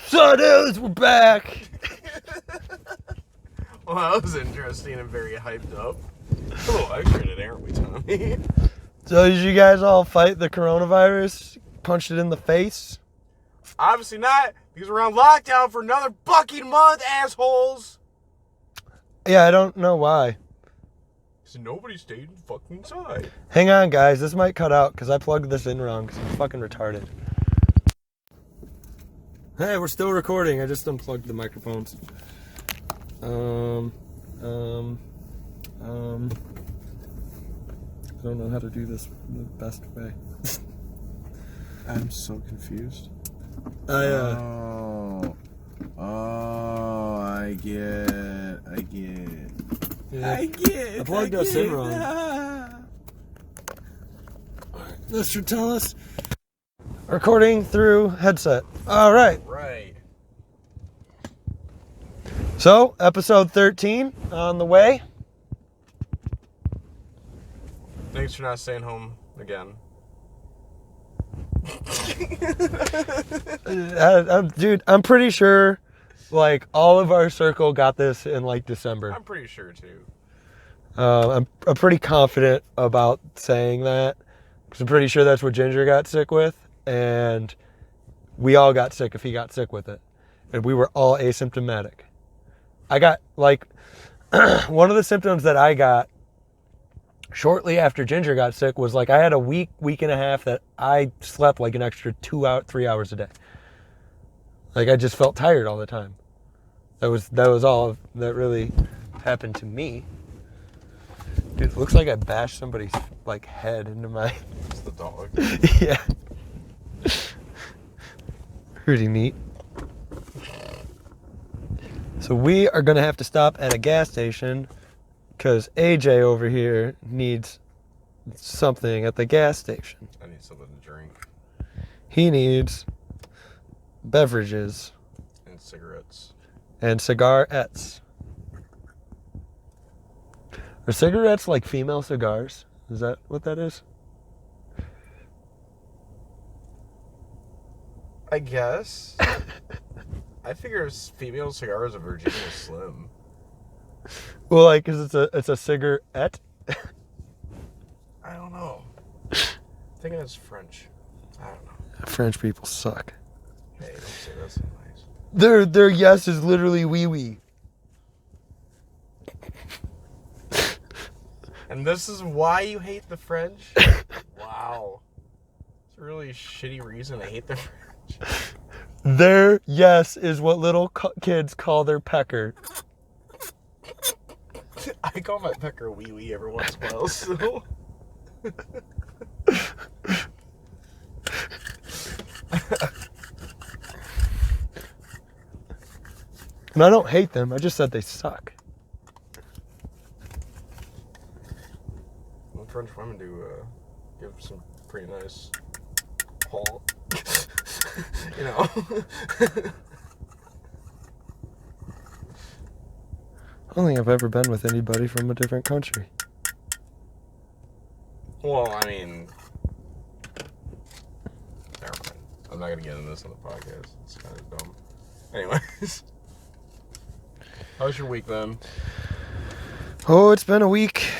Sawdills, we're back. Well, that was interesting and very hyped up. A little extra today, aren't we, Tommy? So did you guys all fight the coronavirus? Punched it in the face? Obviously not, because we're on lockdown for another fucking month, assholes! Yeah, I don't know why. So nobody stayed fucking inside. Hang on, guys. This might cut out because I plugged this in wrong because I'm fucking retarded. Hey, we're still recording. I just unplugged the microphones. I don't know how to do this the best way. I'm so confused. I get. yeah. I plugged us in wrong. This should tell us. Recording through headset. All right. Right. So, episode 13 on the way. Thanks for not staying home again. Dude, I'm pretty sure, like, all of our circle got this in, like, December. I'm pretty sure, too. I'm pretty confident about saying that, because I'm pretty sure that's what Ginger got sick with, and we all got sick if he got sick with it. And we were all asymptomatic. I got, like, one of the symptoms that I got shortly after Ginger got sick was, like, I had a week and a half that I slept, like, an extra 3 hours a day. Like, I just felt tired all the time. That was all that really happened to me. Dude, it looks like I bashed somebody's, like, head into my... It's the dog. Yeah. Pretty neat. So we are going to have to stop at a gas station because AJ over here needs something at the gas station. I need something to drink. He needs beverages. And cigarettes. And cigarettes. Are cigarettes like female cigars? Is that what that is? I guess. I figure female cigars are Virginia Slim. Well, like, cause it's a cigarette. I don't know. I'm thinking it's French. I don't know. French people suck. Hey, don't say that's so nice. Their yes is literally wee wee. And this is why you hate the French? Wow. It's a really shitty reason I hate the French. Their yes is what little kids call their pecker. I call my pecker wee wee every once in a while, so. And I don't hate them, I just said they suck. Well, French women do give some pretty nice haul. You know. I don't think I've ever been with anybody from a different country. Well, I mean, never mind. I'm not gonna get into this on the podcast. It's kind of dumb. Anyways, how's your week then? Oh, it's been a week.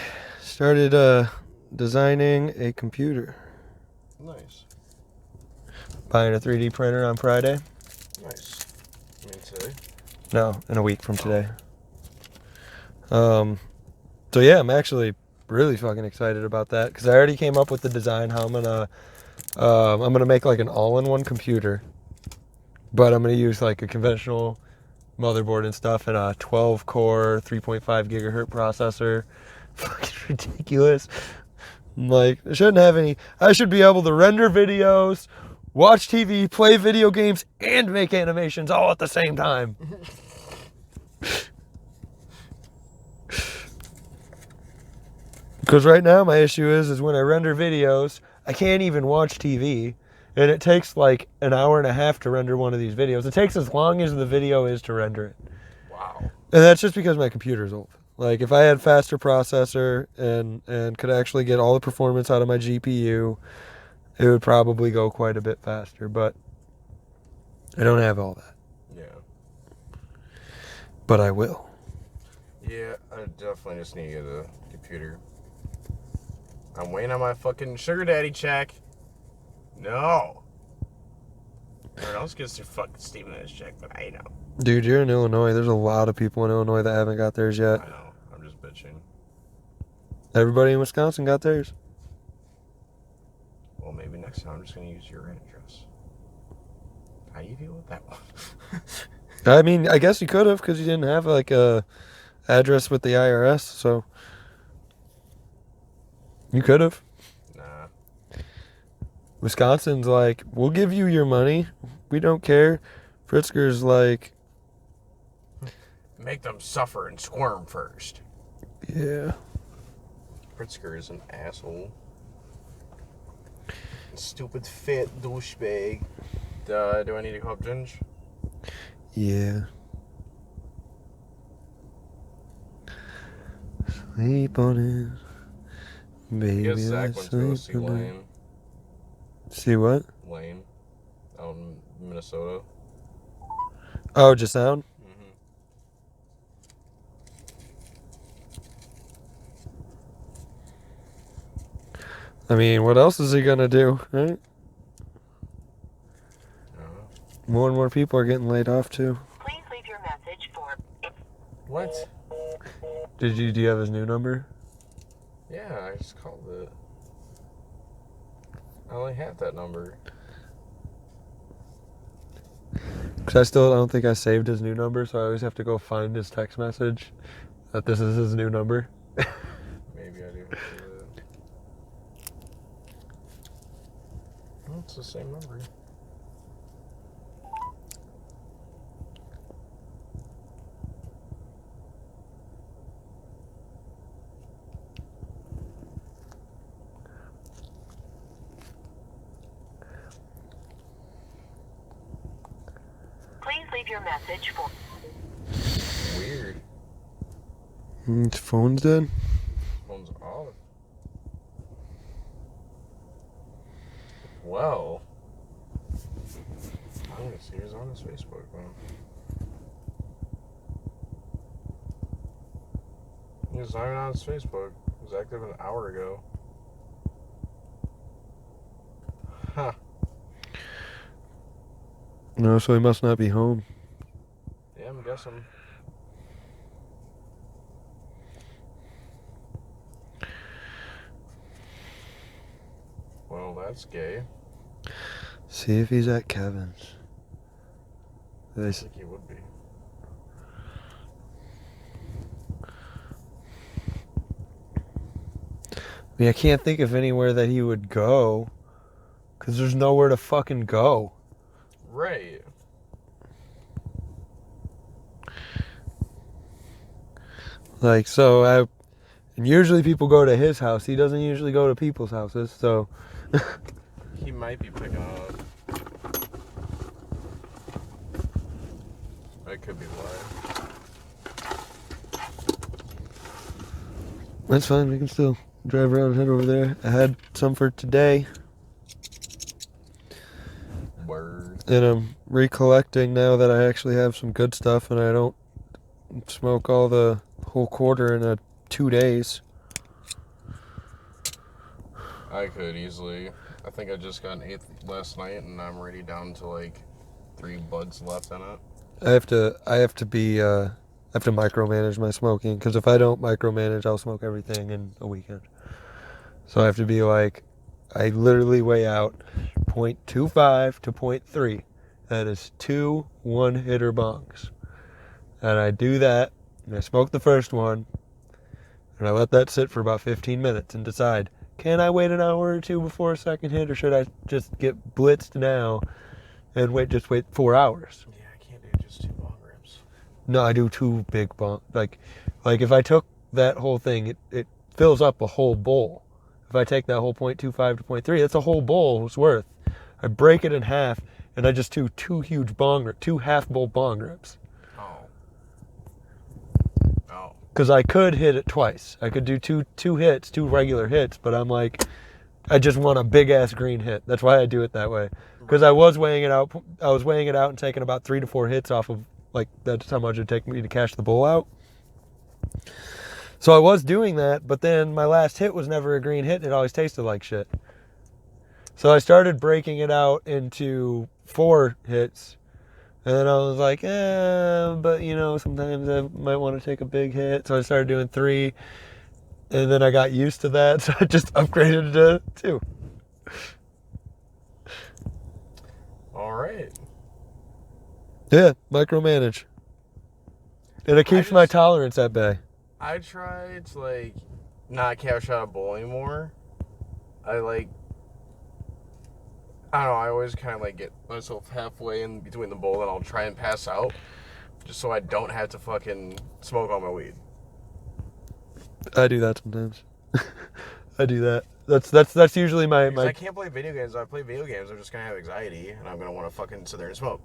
Started designing a computer. Nice. Buying a 3D printer on Friday. Nice. I mean today? No, in a week from today. So yeah, I'm actually really fucking excited about that because I already came up with the design how I'm gonna make like an all-in-one computer, but I'm gonna use like a conventional motherboard and stuff and a 12-core 3.5 gigahertz processor. Fucking ridiculous. Like, I shouldn't have any. I should be able to render videos, watch TV, play video games, and make animations all at the same time. Because right now my issue is when I render videos, I can't even watch TV. And it takes like an hour and a half to render one of these videos. It takes as long as the video is to render it. Wow. And that's just because my computer's old. Like, if I had faster processor and could actually get all the performance out of my GPU, it would probably go quite a bit faster. But I don't have all that. but I will. Yeah, I definitely just need to get a computer. I'm waiting on my fucking sugar daddy check. No. Everyone else gets their fucking stimulus check, but I know. Dude, you're in Illinois. There's a lot of people in Illinois that haven't got theirs yet. I know. I'm just bitching. Everybody in Wisconsin got theirs. Well, maybe next time I'm just going to use your address. How do you deal with that one? I mean, I guess you could have because you didn't have like a address with the IRS, so you could have. Nah. Wisconsin's like, we'll give you your money. We don't care. Pritzker's like, Make them suffer and squirm first. yeah. Pritzker is an asshole. Stupid fat douchebag. Do I need to call up Ginge? Yeah. Sleep on it. I Baby, guess Zach went to go see sleep on it. Lane. See what? Lane. Out in Minnesota. Oh, just sound? Mm-hmm. I mean, what else is he gonna do, right? More and more people are getting laid off too. Please leave your message for... What? Do you have his new number? Yeah, I just called it. I only have that number. Because I don't think I saved his new number, so I always have to go find his text message that this is his new number. Maybe I do have it. Oh, it's the same number. Please leave your message for... Weird. His phone's dead? Phone's off. Well, I'm gonna see who's on his Facebook now. He's not even on his Facebook. It was active an hour ago. Huh. No, so he must not be home. Yeah, I'm guessing. Well, that's gay. See if he's at Kevin's. I think he would be. I mean, I can't think of anywhere that he would go. Because there's nowhere to fucking go. Right. Like, and usually people go to his house. He doesn't usually go to people's houses, so. He might be picking up. That could be why. That's fine. We can still drive around and head over there. I had some for today, Word. and I'm recollecting now that I actually have some good stuff, and I don't smoke all the whole quarter in 2 days. I could easily. I think I just got an eighth last night, and I'm already down to like 3 buds left in it. I have to micromanage my smoking, because if I don't micromanage, I'll smoke everything in a weekend. So I have to be like, I literally weigh out 0.25 to 0.3. That is 2 one-hitter bongs. And I do that, and I smoke the first one, and I let that sit for about 15 minutes and decide, can I wait an hour or two before a second hit, or should I just get blitzed now and wait 4 hours? Yeah, I can't do just 2 bong rips. No, I do 2 big bong. Like if I took that whole thing, it fills up a whole bowl. If I take that whole 0.25 to 0.3, that's a whole bowl's worth. I break it in half, and I just do 2 huge bong rips, 2 half bowl bong rips. Oh. Because I could hit it twice. I could do two hits, 2 regular hits, but I'm like, I just want a big ass green hit. That's why I do it that way. Because I was weighing it out and taking about 3 to 4 hits off of Like, that's how much it'd take me to cash the bowl out. So I was doing that, but then my last hit was never a green hit, and it always tasted like shit. So I started breaking it out into 4 hits. And then I was like, but you know, sometimes I might want to take a big hit. So I started doing 3. And then I got used to that, so I just upgraded to 2. All right. Yeah, micromanage. And it keeps my tolerance at bay. I try to, like, not cash out a bowl anymore. I don't know, I always kind of, like, get myself halfway in between the bowl and I'll try and pass out. Just so I don't have to fucking smoke all my weed. I do that sometimes. I do that. That's usually my... Because I can't play video games. If I play video games, I'm just going to have anxiety, and I'm going to want to fucking sit there and smoke.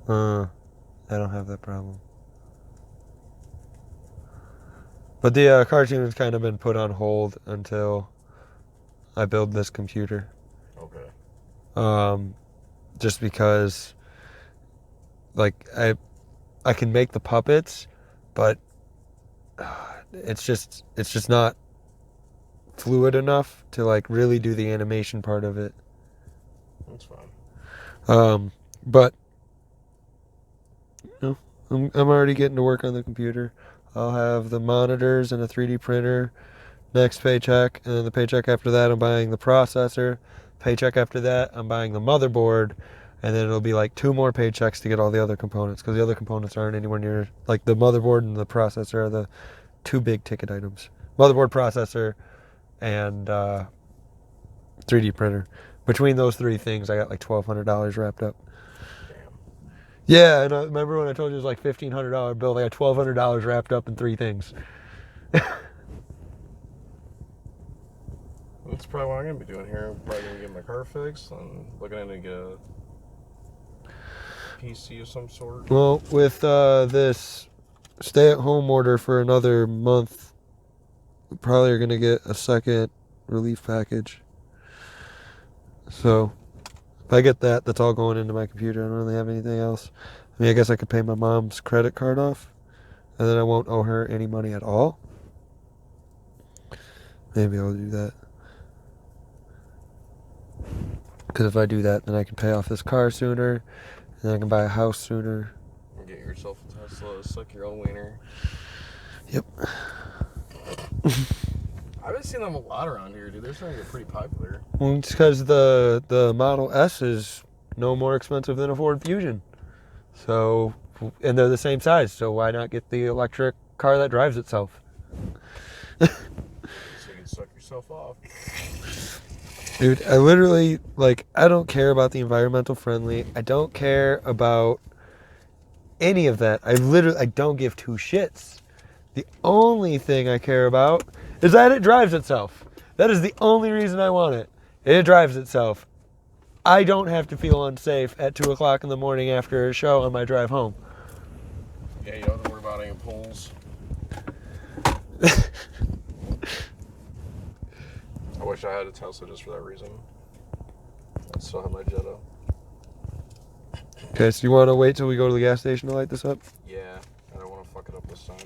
I don't have that problem. But the cartoon's kind of been put on hold until I build this computer. Okay. Just because, like, I can make the puppets, but it's just not fluid enough to, like, really do the animation part of it. That's fine. But you know, I'm already getting to work on the computer. I'll have the monitors and a 3D printer next paycheck, and then the paycheck after that I'm buying the processor. Paycheck after that I'm buying the motherboard, and then it'll be like 2 more paychecks to get all the other components, because the other components aren't anywhere near, like, the motherboard and the processor are the 2 big ticket items. Motherboard, processor, and 3D printer. Between those 3 things I got like $1,200 wrapped up. Yeah, and I remember when I told you it was like $1,500 bill, I got $1,200 wrapped up in 3 things. That's probably what I'm going to be doing here. I'm probably going to get my car fixed and looking into get a PC of some sort. Well, with this stay-at-home order for another month, we probably are going to get a second relief package. So, if I get that, that's all going into my computer. I don't really have anything else. I mean, I guess I could pay my mom's credit card off, and then I won't owe her any money at all. Maybe I'll do that. Because if I do that, then I can pay off this car sooner, and then I can buy a house sooner. And get yourself a Tesla, suck your own wiener. Yep. I've been seeing them a lot around here, dude. They're starting to get pretty popular. Well, it's because the Model S is no more expensive than a Ford Fusion. So, and they're the same size, so why not get the electric car that drives itself? So you can suck yourself off. Dude, I literally, like, I don't care about the environmental friendly. I don't care about any of that. I don't give 2 shits. The only thing I care about is that it drives itself. That is the only reason I want it. It drives itself. I don't have to feel unsafe at 2 o'clock in the morning after a show on my drive home. Yeah, you don't have to worry about any pulls. I wish I had a Tesla just for that reason. I still have my Jetta. Okay, so you want to wait till we go to the gas station to light this up? Yeah, I don't want to fuck it up this time.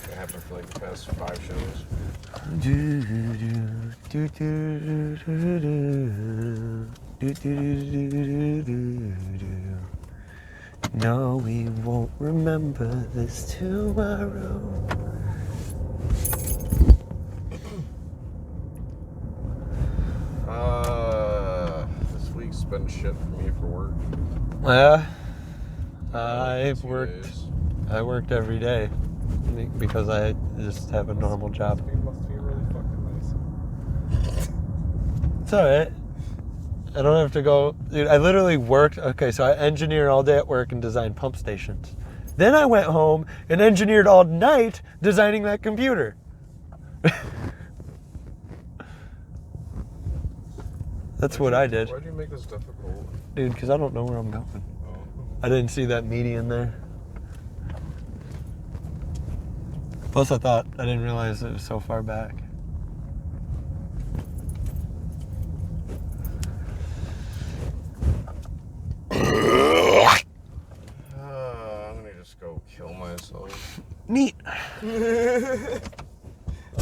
It happened for like the past 5 shows. No, we won't remember this tomorrow. This week's been shit for me for work. Yeah, 2 days. I worked every day because I just have a normal job. It must be really fucking nice. It's alright. I don't have to go. Dude, I literally worked. Okay, so I engineered all day at work and designed pump stations. Then I went home and engineered all night designing that computer. That's what I did. Why'd you make this difficult? Dude, because I don't know where I'm going. Oh. I didn't see that median there. Plus, I didn't realize it was so far back. so. Neat.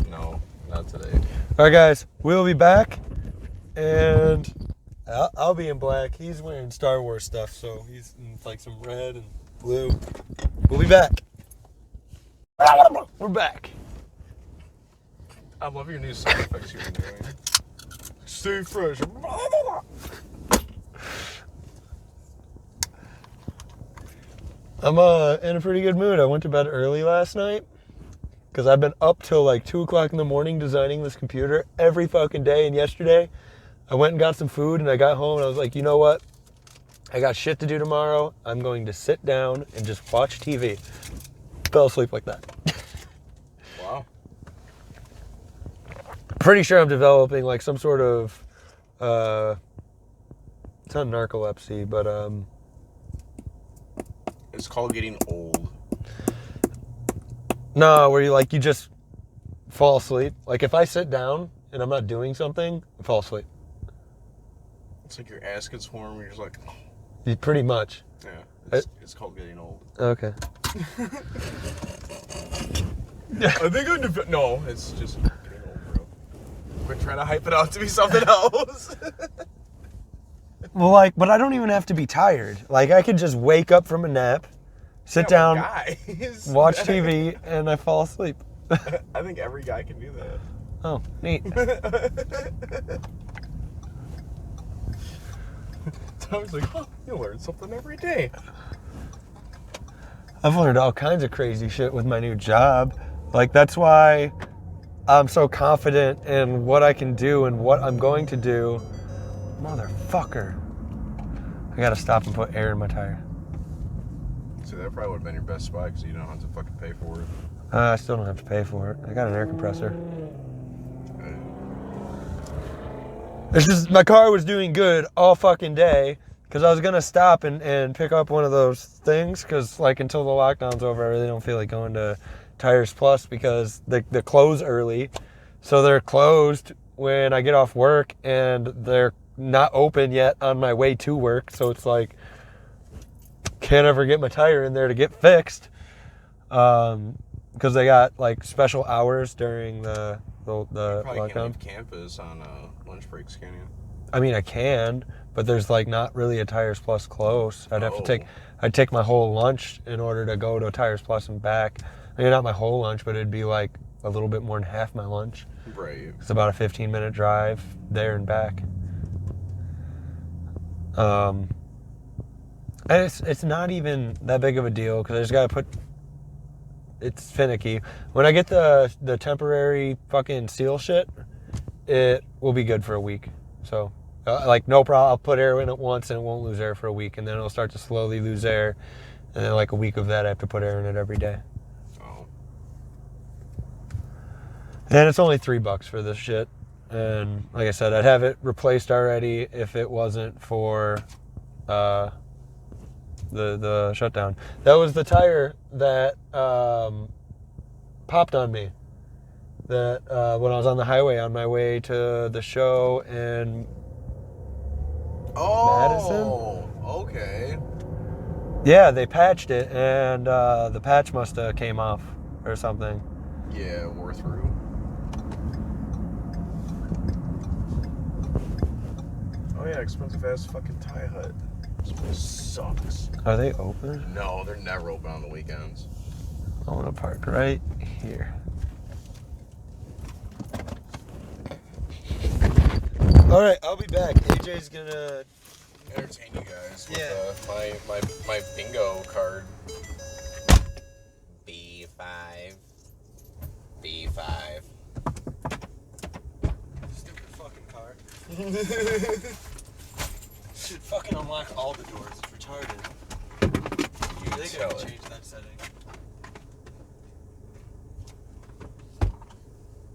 No, not today. All right, guys, we'll be back, and I'll be in black. He's wearing Star Wars stuff, so he's in like some red and blue. We'll be back. We're back. I love your new sound effects you've been doing. Stay fresh. I'm in a pretty good mood. I went to bed early last night because I've been up till like 2 o'clock in the morning designing this computer every fucking day. And yesterday, I went and got some food, and I got home, and I was like, you know what? I got shit to do tomorrow. I'm going to sit down and just watch TV. Fell asleep like that. Wow. Pretty sure I'm developing like some sort of, it's not narcolepsy, but It's called getting old. no, where you just fall asleep. Like if I sit down and I'm not doing something, I fall asleep. It's like your ass gets warm, you're just like, Pretty much. yeah. It's called getting old. Okay. I think I'm no, it's just getting old, bro. Quit trying to hype it out to be something else. Well, but I don't even have to be tired. Like I could just wake up from a nap, sit down, Guys. watch TV, and I fall asleep. I think every guy can do that. Oh, neat. Tom's like, oh, you learn something every day. I've learned all kinds of crazy shit with my new job. Like that's why I'm so confident in what I can do and what I'm going to do. Motherfucker. I gotta stop and put air in my tire. See, that probably would have been your best spot because you don't have to fucking pay for it. I still don't have to pay for it. I got an air compressor. It's just my car was doing good all fucking day because I was gonna stop and pick up one of those things because like until the lockdown's over, I really don't feel like going to Tires Plus because they close early, so they're closed when I get off work and they're not open yet on my way to work. So it's like can't ever get my tire in there to get fixed because they got like special hours during the Probably lockdown. can't leave campus on lunch breaks, can you? I mean, I can, but there's like not really a Tires Plus close. I'd have to Oh. I'd take my whole lunch in order to go to Tires Plus and back. I mean, not my whole lunch, but it'd be like a little bit more than half my lunch. Right. It's about a 15-minute drive there and back. And it's not even that big of a deal because I just gotta it's finicky. When I get the temporary fucking seal shit, it will be good for a week. So, like, no problem. I'll put air in it once and it won't lose air for a week. And then it'll start to slowly lose air. And then, like, a week of that, I have to put air in it every day. Oh. And it's only $3 for this shit. And, like I said, I'd have it replaced already if it wasn't for the shutdown. That was the tire that popped on me. That when I was on the highway on my way to the show in Oh. Okay. Yeah, they patched it, and the patch must have came off or something. Yeah, wore through. Oh yeah, expensive ass fucking Thai Hut. This place sucks. Are they open? No, they're never open on the weekends. I want to park right here. All right, I'll be back. AJ's gonna Entertain you guys with Yeah. my bingo card. B5. B5. Stupid fucking car. Should fucking unlock all the doors. It's retarded. You I think I tell can it. change that setting.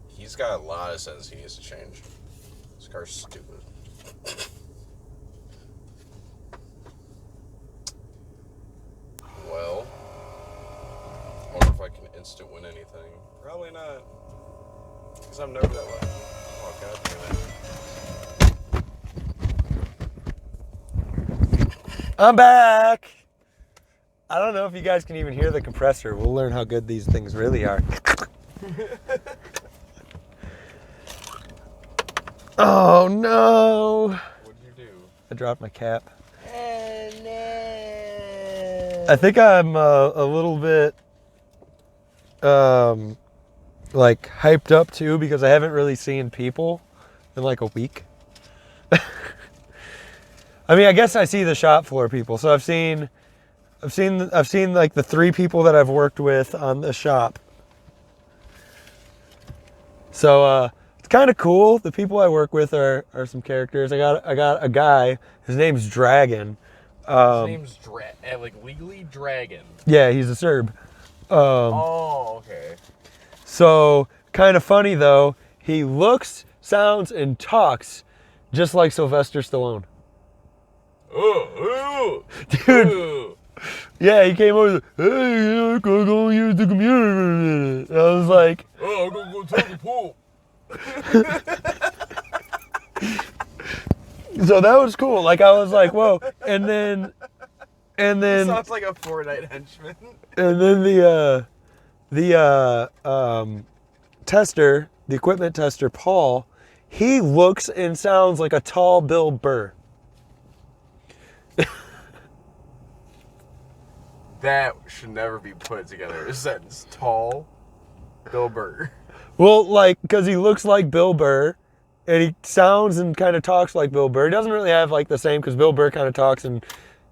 He's got a lot of sense he needs to change. This car's stupid. Well, I wonder if I can instant win anything. Probably not. Because I'm never that lucky. Oh, god damn it. I'm back. I don't know if you guys can even hear the compressor. We'll learn how good these things really are. Oh no! What'd you do? I dropped my cap. Oh, no. I think I'm a little bit like hyped up too because I haven't really seen people in like a week. I mean, I guess I see the shop floor people. So I've seen like the 3 people that I've worked with on the shop. So it's kind of cool. The people I work with are some characters. I got a guy. His name's Dragon. His name's like legally Dragon. Yeah, he's a Serb. Oh, okay. So kind of funny though. He looks, sounds, and talks just like Sylvester Stallone. Ooh, Dude. ooh. Yeah, he came over. Hey, I'm gonna go use the computer. And I was like, Oh, I'm gonna go take a pool. so that was cool. Like I was like, whoa. And then Sounds like a Fortnite henchman. and then the tester, the equipment tester, Paul, he looks and sounds like a tall Bill Burr. That should never be put together. A sentence. Tall Bill Burr. Well, like, because he looks like Bill Burr, and he sounds and kind of talks like Bill Burr. He doesn't really have, like, the same, because Bill Burr kind of talks and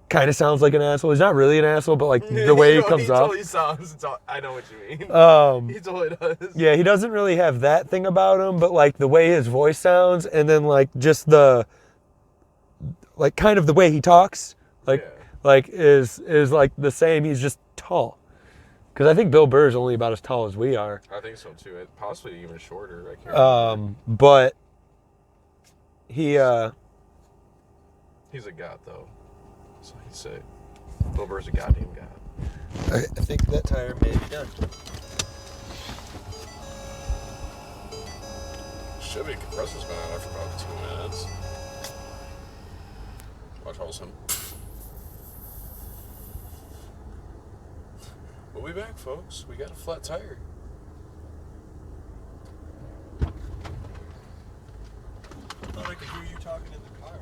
kind of sounds like an asshole. He's not really an asshole, but, like, the way he comes off. Totally sounds, I know what you mean. He totally does. Yeah, he doesn't really have that thing about him, but, like, the way his voice sounds, and then, like, just the, like, kind of the way he talks, like, Yeah. like, is like, the same. He's just tall. Because I think Bill Burr is only about as tall as we are. I think so too. Possibly even shorter. I can't remember. But he, He's a god though. So he'd say. Bill Burr's a goddamn god. I think that tire may be done. Should be. Compressor's been on there for about 2 minutes. Watch Olsen. We'll be back, folks. We got a flat tire. I thought I could hear you talking in the car.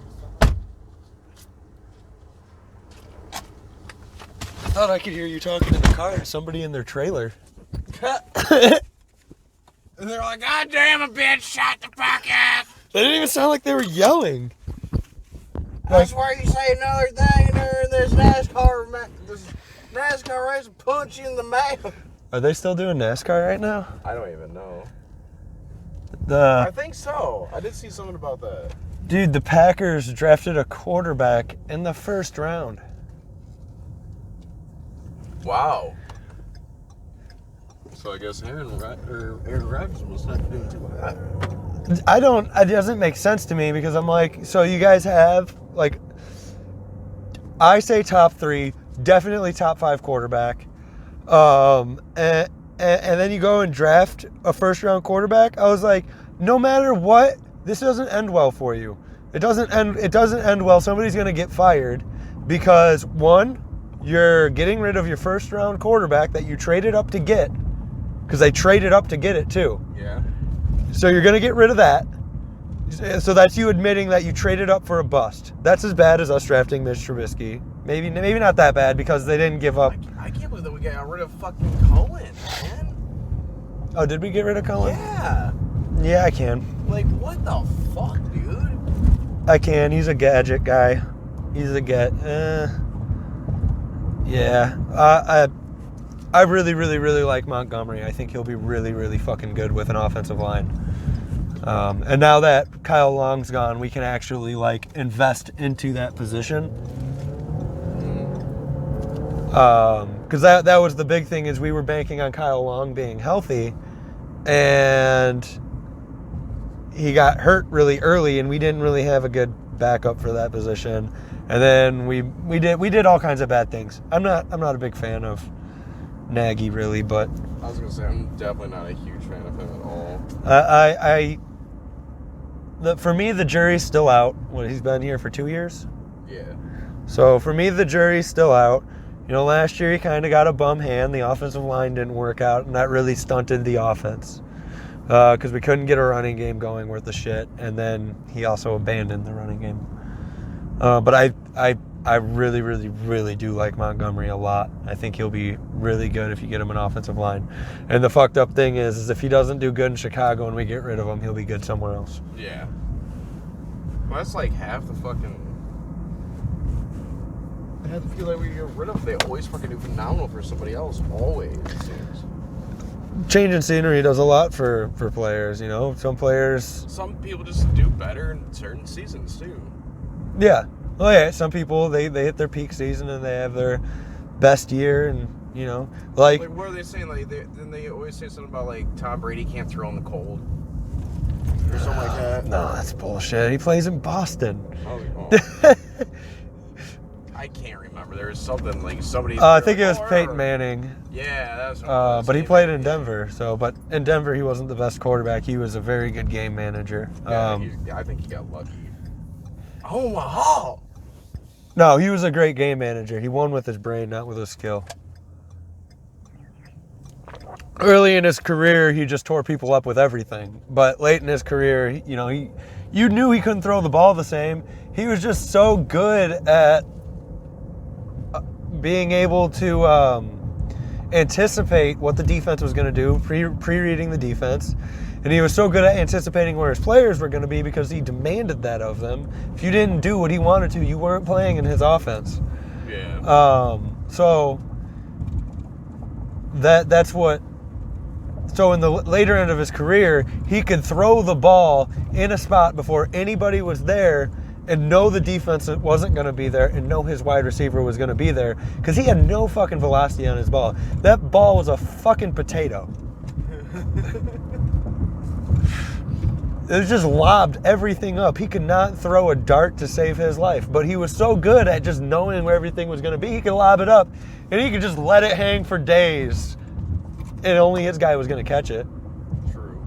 I thought I could hear you talking in the car. Somebody in their trailer. And they're like, God damn it, bitch, shut the fuck up! They didn't even sound like they were yelling. I swear you say another thing during this NASCAR race will punch you in the mouth. Are they still doing NASCAR right now? I don't even know. I The think so. I did see something about that. dude, the Packers drafted a quarterback in the first round. Wow. So I guess Aaron Rodgers was not doing too bad. It doesn't make sense to me because I'm like, so you guys have, like, I say top 3, definitely top 5 quarterback. And then you go and draft a first round quarterback. I was like, no matter what, this doesn't end well for you. It doesn't end well. Somebody's going to get fired because, one, you're getting rid of your first round quarterback that you traded up to get, because they traded up to get it too. Yeah. So you're going to get rid of that. So that's you admitting that you traded up for a bust. That's as bad as us drafting Mitch Trubisky. Maybe not that bad because they didn't give up. I can't believe that we got rid of fucking Cohen, man. Oh, did we get rid of Cullen? Yeah. Yeah, I can. Like, what the fuck, dude? I can. He's a gadget guy. He's a yeah. I really, really, really like Montgomery. I think he'll be really, really fucking good with an offensive line. And now that Kyle Long's gone, we can actually like invest into that position. Because that was the big thing, is we were banking on Kyle Long being healthy, and he got hurt really early, and we didn't really have a good backup for that position. And then we did all kinds of bad things. I'm not a big fan of Nagy really, but I was gonna say I'm definitely not a huge fan of him at all. For me, the jury's still out. He's been here for 2 years. Yeah. So for me, the jury's still out. You know, last year he kind of got a bum hand. The offensive line didn't work out, and that really stunted the offense because we couldn't get a running game going worth a shit. And then he also abandoned the running game. But I really, really, really do like Montgomery a lot. I think he'll be really good if you get him an offensive line. And the fucked up thing is if he doesn't do good in Chicago and we get rid of him, he'll be good somewhere else. Yeah. Well, that's like half the fucking. I have to feel like we get rid of them. They always fucking do phenomenal for somebody else. Always, it seems. Changing scenery does a lot for players, you know. Some players. Some people just do better in certain seasons too. Yeah. Oh yeah. Some people they hit their peak season and they have their best year, and you know, like what are they saying? Like they always say something about like Tom Brady can't throw in the cold or something like that. No, that's bullshit. He plays in Boston. Oh. I can't remember. There was something like somebody. I think it was Peyton Manning. Yeah, that's. What but he played in Denver. So, but in Denver, he wasn't the best quarterback. He was a very good game manager. Yeah, I think he got lucky. Oh my! No, he was a great game manager. He won with his brain, not with his skill. Early in his career, he just tore people up with everything. But late in his career, you know, you knew he couldn't throw the ball the same. He was just so good at being able to anticipate what the defense was going to do, pre-reading the defense. And he was so good at anticipating where his players were going to be because he demanded that of them. If you didn't do what he wanted to, you weren't playing in his offense. Yeah. So that's what. So in the later end of his career, he could throw the ball in a spot before anybody was there and know the defense wasn't going to be there and know his wide receiver was going to be there because he had no fucking velocity on his ball. That ball was a fucking potato. It was just lobbed everything up. He could not throw a dart to save his life, but he was so good at just knowing where everything was going to be. He could lob it up, and he could just let it hang for days, and only his guy was going to catch it. True.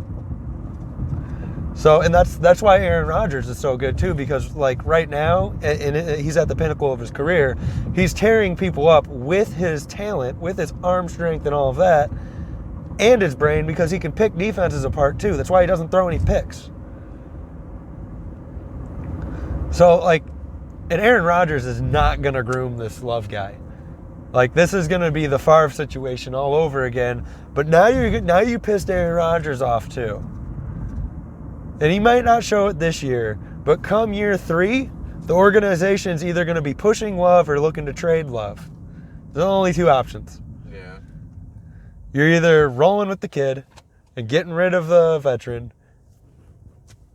So, and that's why Aaron Rodgers is so good too, because like right now, and he's at the pinnacle of his career, he's tearing people up with his talent, with his arm strength and all of that, and his brain, because he can pick defenses apart too. That's why he doesn't throw any picks. So, like, and Aaron Rodgers is not going to groom this Love guy. Like, this is going to be the Favre situation all over again. But now you pissed Aaron Rodgers off too. And he might not show it this year, but come year 3, the organization's either going to be pushing Love or looking to trade Love. There's only 2 options. Yeah. You're either rolling with the kid and getting rid of the veteran,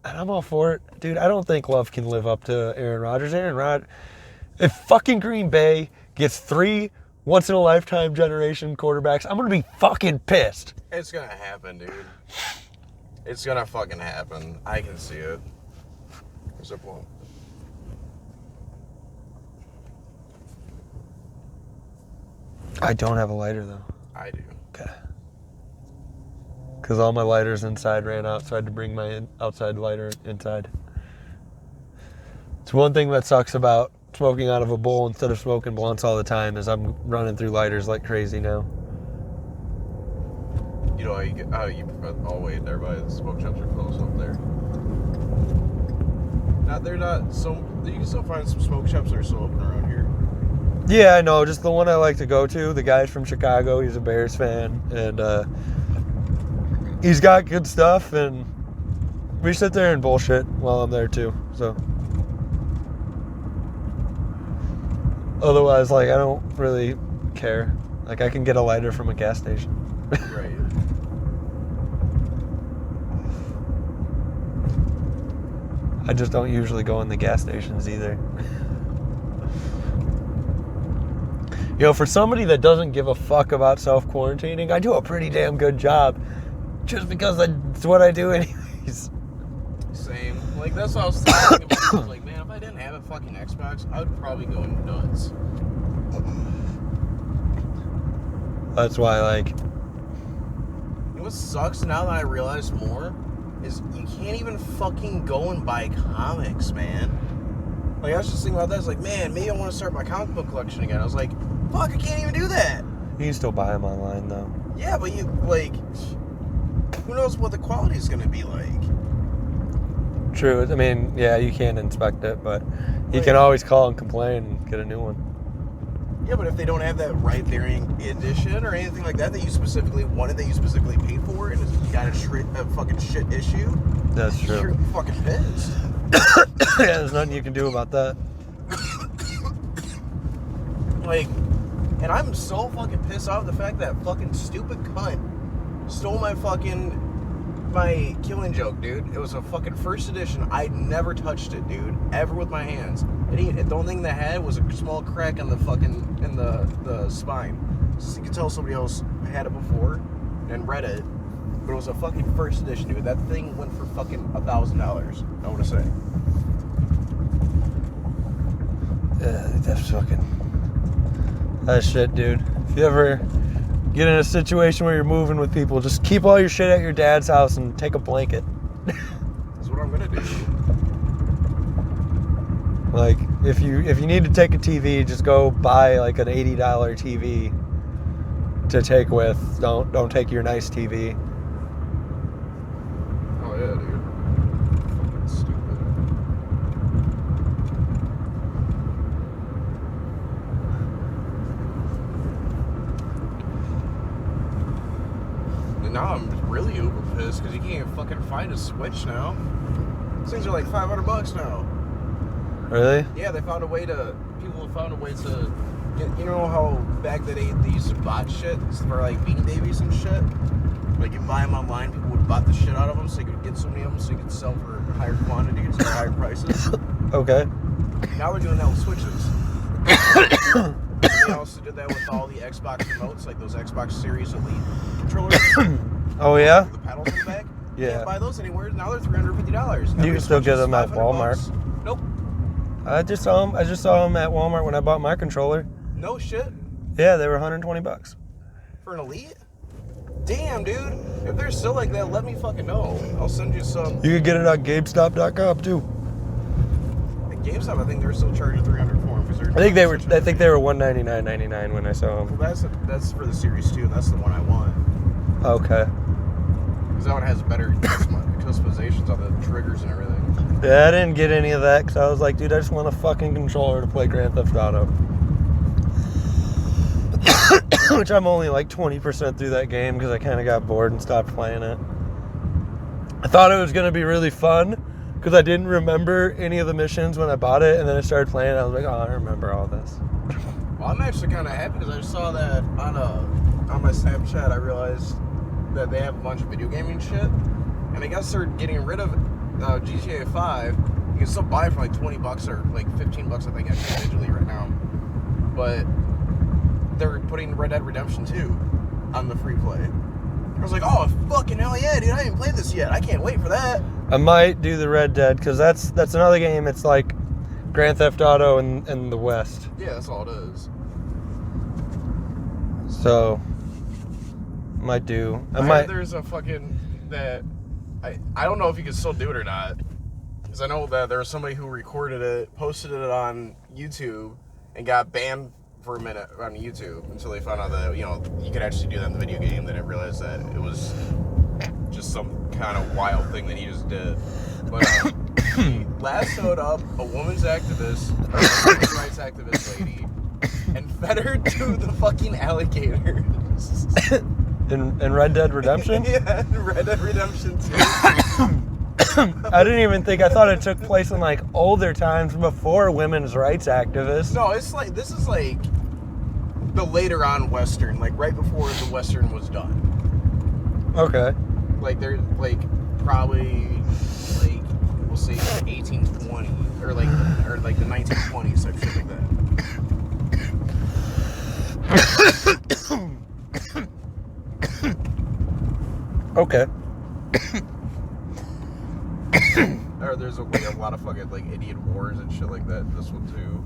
and I'm all for it. Dude, I don't think Love can live up to Aaron Rodgers. If fucking Green Bay gets 3 once-in-a-lifetime generation quarterbacks, I'm going to be fucking pissed. It's going to happen, dude. It's going to fucking happen. I can see it. Where's it blown? I don't have a lighter, though. I do. Okay. Because all my lighters inside ran out, so I had to bring my outside lighter inside. It's one thing that sucks about smoking out of a bowl instead of smoking blunts all the time is I'm running through lighters like crazy now. You know oh wait, there by the smoke shops are close up there. They're not so. You can still find some smoke shops that are still open around here. Yeah, I know. Just the one I like to go to. The guy's from Chicago. He's a Bears fan, and he's got good stuff. And we sit there and bullshit while I'm there too. So otherwise, like, I don't really care. Like, I can get a lighter from a gas station. Right. I just don't usually go in the gas stations either. You know, for somebody that doesn't give a fuck about self-quarantining, I do a pretty damn good job. Just because that's what I do anyways. Same. Like, that's what I was thinking about. I was like, man, if I didn't have a fucking Xbox, I would probably go nuts. That's why, like... You know what sucks now that I realize more? Is you can't even fucking go and buy comics, man. Like, I was just thinking about that. I was like, man, maybe I want to start my comic book collection again. I was like, fuck, I can't even do that. You can still buy them online, though. Yeah, but you, like, who knows what the quality is going to be like? True. I mean, yeah, you can't inspect it, but you Like- can always call and complain and get a new one. Yeah, but if they don't have that right bearing edition or anything like that you specifically wanted, that you specifically paid for, and you got a fucking shit issue, That's you're true. fucking pissed. Yeah, there's nothing you can do about that. Like, and I'm so fucking pissed off the fact that fucking stupid cunt stole my Killing Joke, dude. It was a fucking first edition. I never touched it, dude, ever with my hands. The only thing that had was a small crack in the spine. So you could tell somebody else had it before and read it. But it was a fucking first edition, dude. That thing went for fucking $1,000. I want to say. That's fucking... That shit, dude. If you ever get in a situation where you're moving with people, just keep all your shit at your dad's house and take a blanket. That's what I'm gonna do. Like, if you need to take a TV, just go buy like an $80 TV to take with. Don't take your nice TV. Oh yeah, dude. Fucking stupid. And now I'm really uber pissed because you can't even fucking find a Switch now. These things are like $500 now. Really? Yeah, people have found a way to get, you know how back that they used to bot shit for like Beanie Babies and shit? Like you buy them online, people would bot the shit out of them so you could get so many of them so you could sell for higher quantities and higher prices. Okay. Now they're doing that with Switches. They also did that with all the Xbox remotes, like those Xbox Series Elite controllers. Oh yeah? With the pedals in the back. You Yeah. can't buy those anywhere. Now they're $350. You can still get them at $500. Walmart. Nope. I just saw them at Walmart when I bought my controller. No shit. Yeah, they were $120. For an Elite? Damn, dude. If they're still like that, let me fucking know. I'll send you some. You could get it on GameStop.com too. At GameStop, I think they're still charging $300 for them. I think they were $199.99 when I saw them. Well, that's for the Series 2. That's the one I want. Okay. Because that one has better customizations on the triggers and everything. Yeah, I didn't get any of that because I was like, dude, I just want a fucking controller to play Grand Theft Auto. Which I'm only like 20% through that game because I kind of got bored and stopped playing it. I thought it was going to be really fun because I didn't remember any of the missions when I bought it, and then I started playing it. I was like, oh, I remember all this. Well, I'm actually kind of happy because I saw that on my Snapchat. I realized that they have a bunch of video gaming shit, and I guess they're getting rid of GTA 5. You can still buy it for like $20 or like $15, I think, actually digitally right now. But they're putting Red Dead Redemption 2 on the free play. I was like, oh fucking hell yeah, dude! I haven't played this yet. I can't wait for that. I might do the Red Dead because that's another game. It's like Grand Theft Auto in the West. Yeah, that's all it is. So might do. I I might. heard there's a fucking that I don't know if you can still do it or not, because I know that there was somebody who recorded it, posted it on YouTube, and got banned for a minute on YouTube until they found out that you could actually do that in the video game. They didn't realize that it was just some kind of wild thing that he just did. But he lassoed up a women's activist, a women's rights activist lady, and fed her to the fucking alligators. In Red Dead Redemption? Yeah, Red Dead Redemption 2. I didn't even think. I thought it took place in like older times before women's rights activists. No, this is like the later on Western, like right before the Western was done. Okay. Like they're like probably like we'll say 1820 or like the 1920s type shit like that. Okay. Or there's a lot of fucking like Indian wars and shit like that. This one too.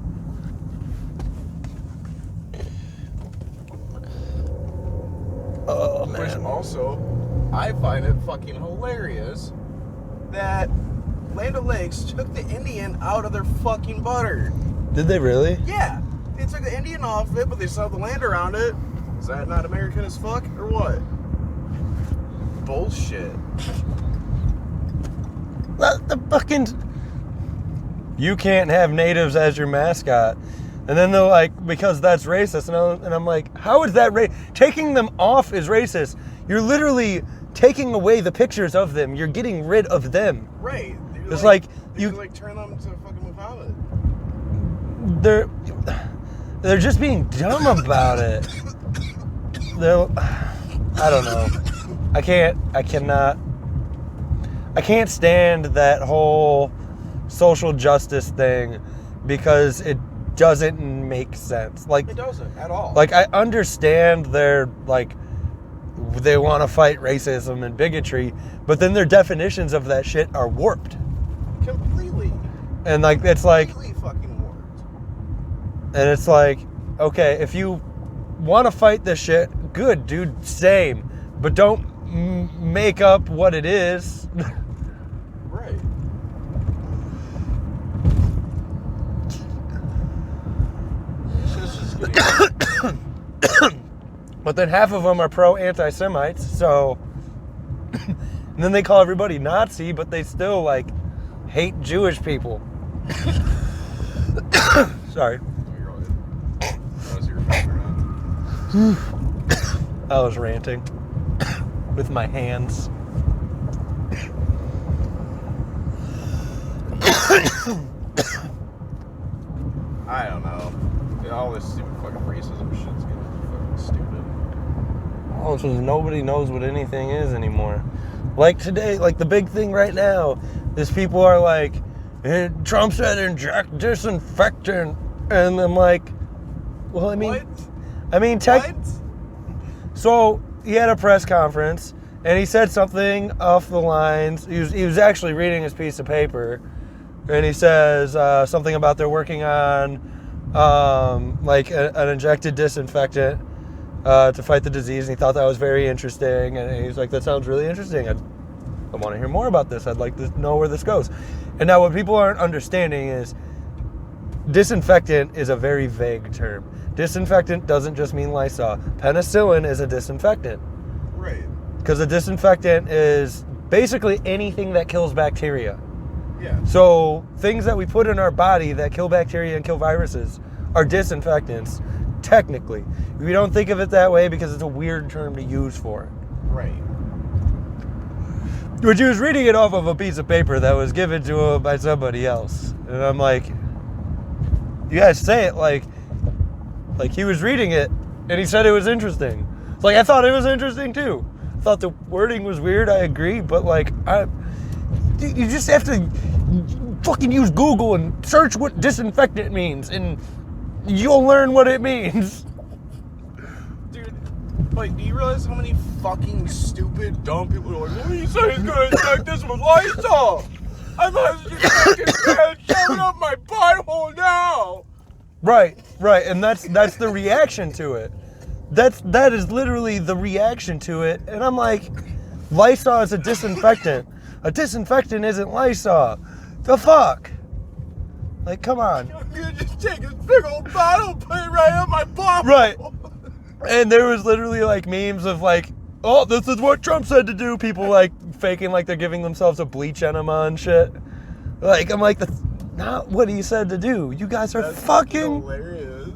Oh Which man. also, I find it fucking hilarious that Land O'Lakes took the Indian out of their fucking butter. Did they really? Yeah, they took the Indian off of it, but they still have the land around it. Is that not American as fuck, or what? Bullshit. The fucking... You can't have natives as your mascot. And then they're like, because that's racist. And I'm like, how is that taking them off is racist. You're literally taking away the pictures of them. You're getting rid of them. Right. It's like you you like turn them to fucking Muhammad. they're just being dumb about it. I don't know. I can't stand that whole social justice thing because it doesn't make sense. Like, It doesn't at all. like I understand they want to fight racism and bigotry, but then their definitions of that shit are warped. Completely. And like it's like Completely fucking warped. and it's like, okay, if you want to fight this shit, good, dude, same. But don't make up what it is. Right. It's just getting... But then half of them are pro-anti-Semites, so... and then they call everybody Nazi, but they still, like, hate Jewish people. Sorry. I was ranting. With my hands. I don't know. All this stupid fucking racism shit's getting fucking stupid. Oh, it's just nobody knows what anything is anymore. Like today, like the big thing right now is people are like, Trump said inject disinfectant. And I'm like, well, I mean... What? I mean, What? So he had a press conference and he said something off the lines. He was actually reading his piece of paper, and he says something about they're working on like an injected disinfectant to fight the disease. And he thought that was very interesting, and he's like, "That sounds really interesting. I want to hear more about this. I'd like to know where this goes." And now what people aren't understanding is disinfectant is a very vague term. Disinfectant doesn't just mean Lysol. Penicillin is a disinfectant. Right. Because a disinfectant is basically anything that kills bacteria. Yeah. So things that we put in our body that kill bacteria and kill viruses are disinfectants, technically. We don't think of it that way because it's a weird term to use for it. Right. But he was reading it off of a piece of paper that was given to him by somebody else. And I'm like, you guys say it like he was reading it and he said it was interesting. It's like, I thought it was interesting too. I thought the wording was weird, I agree, but like, you just have to fucking use Google and search what disinfectant means and you'll learn what it means. Dude, like, do you realize how many fucking stupid, dumb people are like, what are you saying he's gonna inject this with Lysol? I thought it was just fucking shoving up my butthole now. Right, and that's the reaction to it. That is literally the reaction to it. And I'm like, Lysol is a disinfectant. A disinfectant isn't Lysol. The fuck? Like, come on. I'm gonna just take this big old bottle, put it right up my butthole. Right. And there was literally like memes of like, oh, this is what Trump said to do. People like faking like they're giving themselves a bleach enema and shit. Like, I'm like, that's not what he said to do. You guys are That's fucking... hilarious.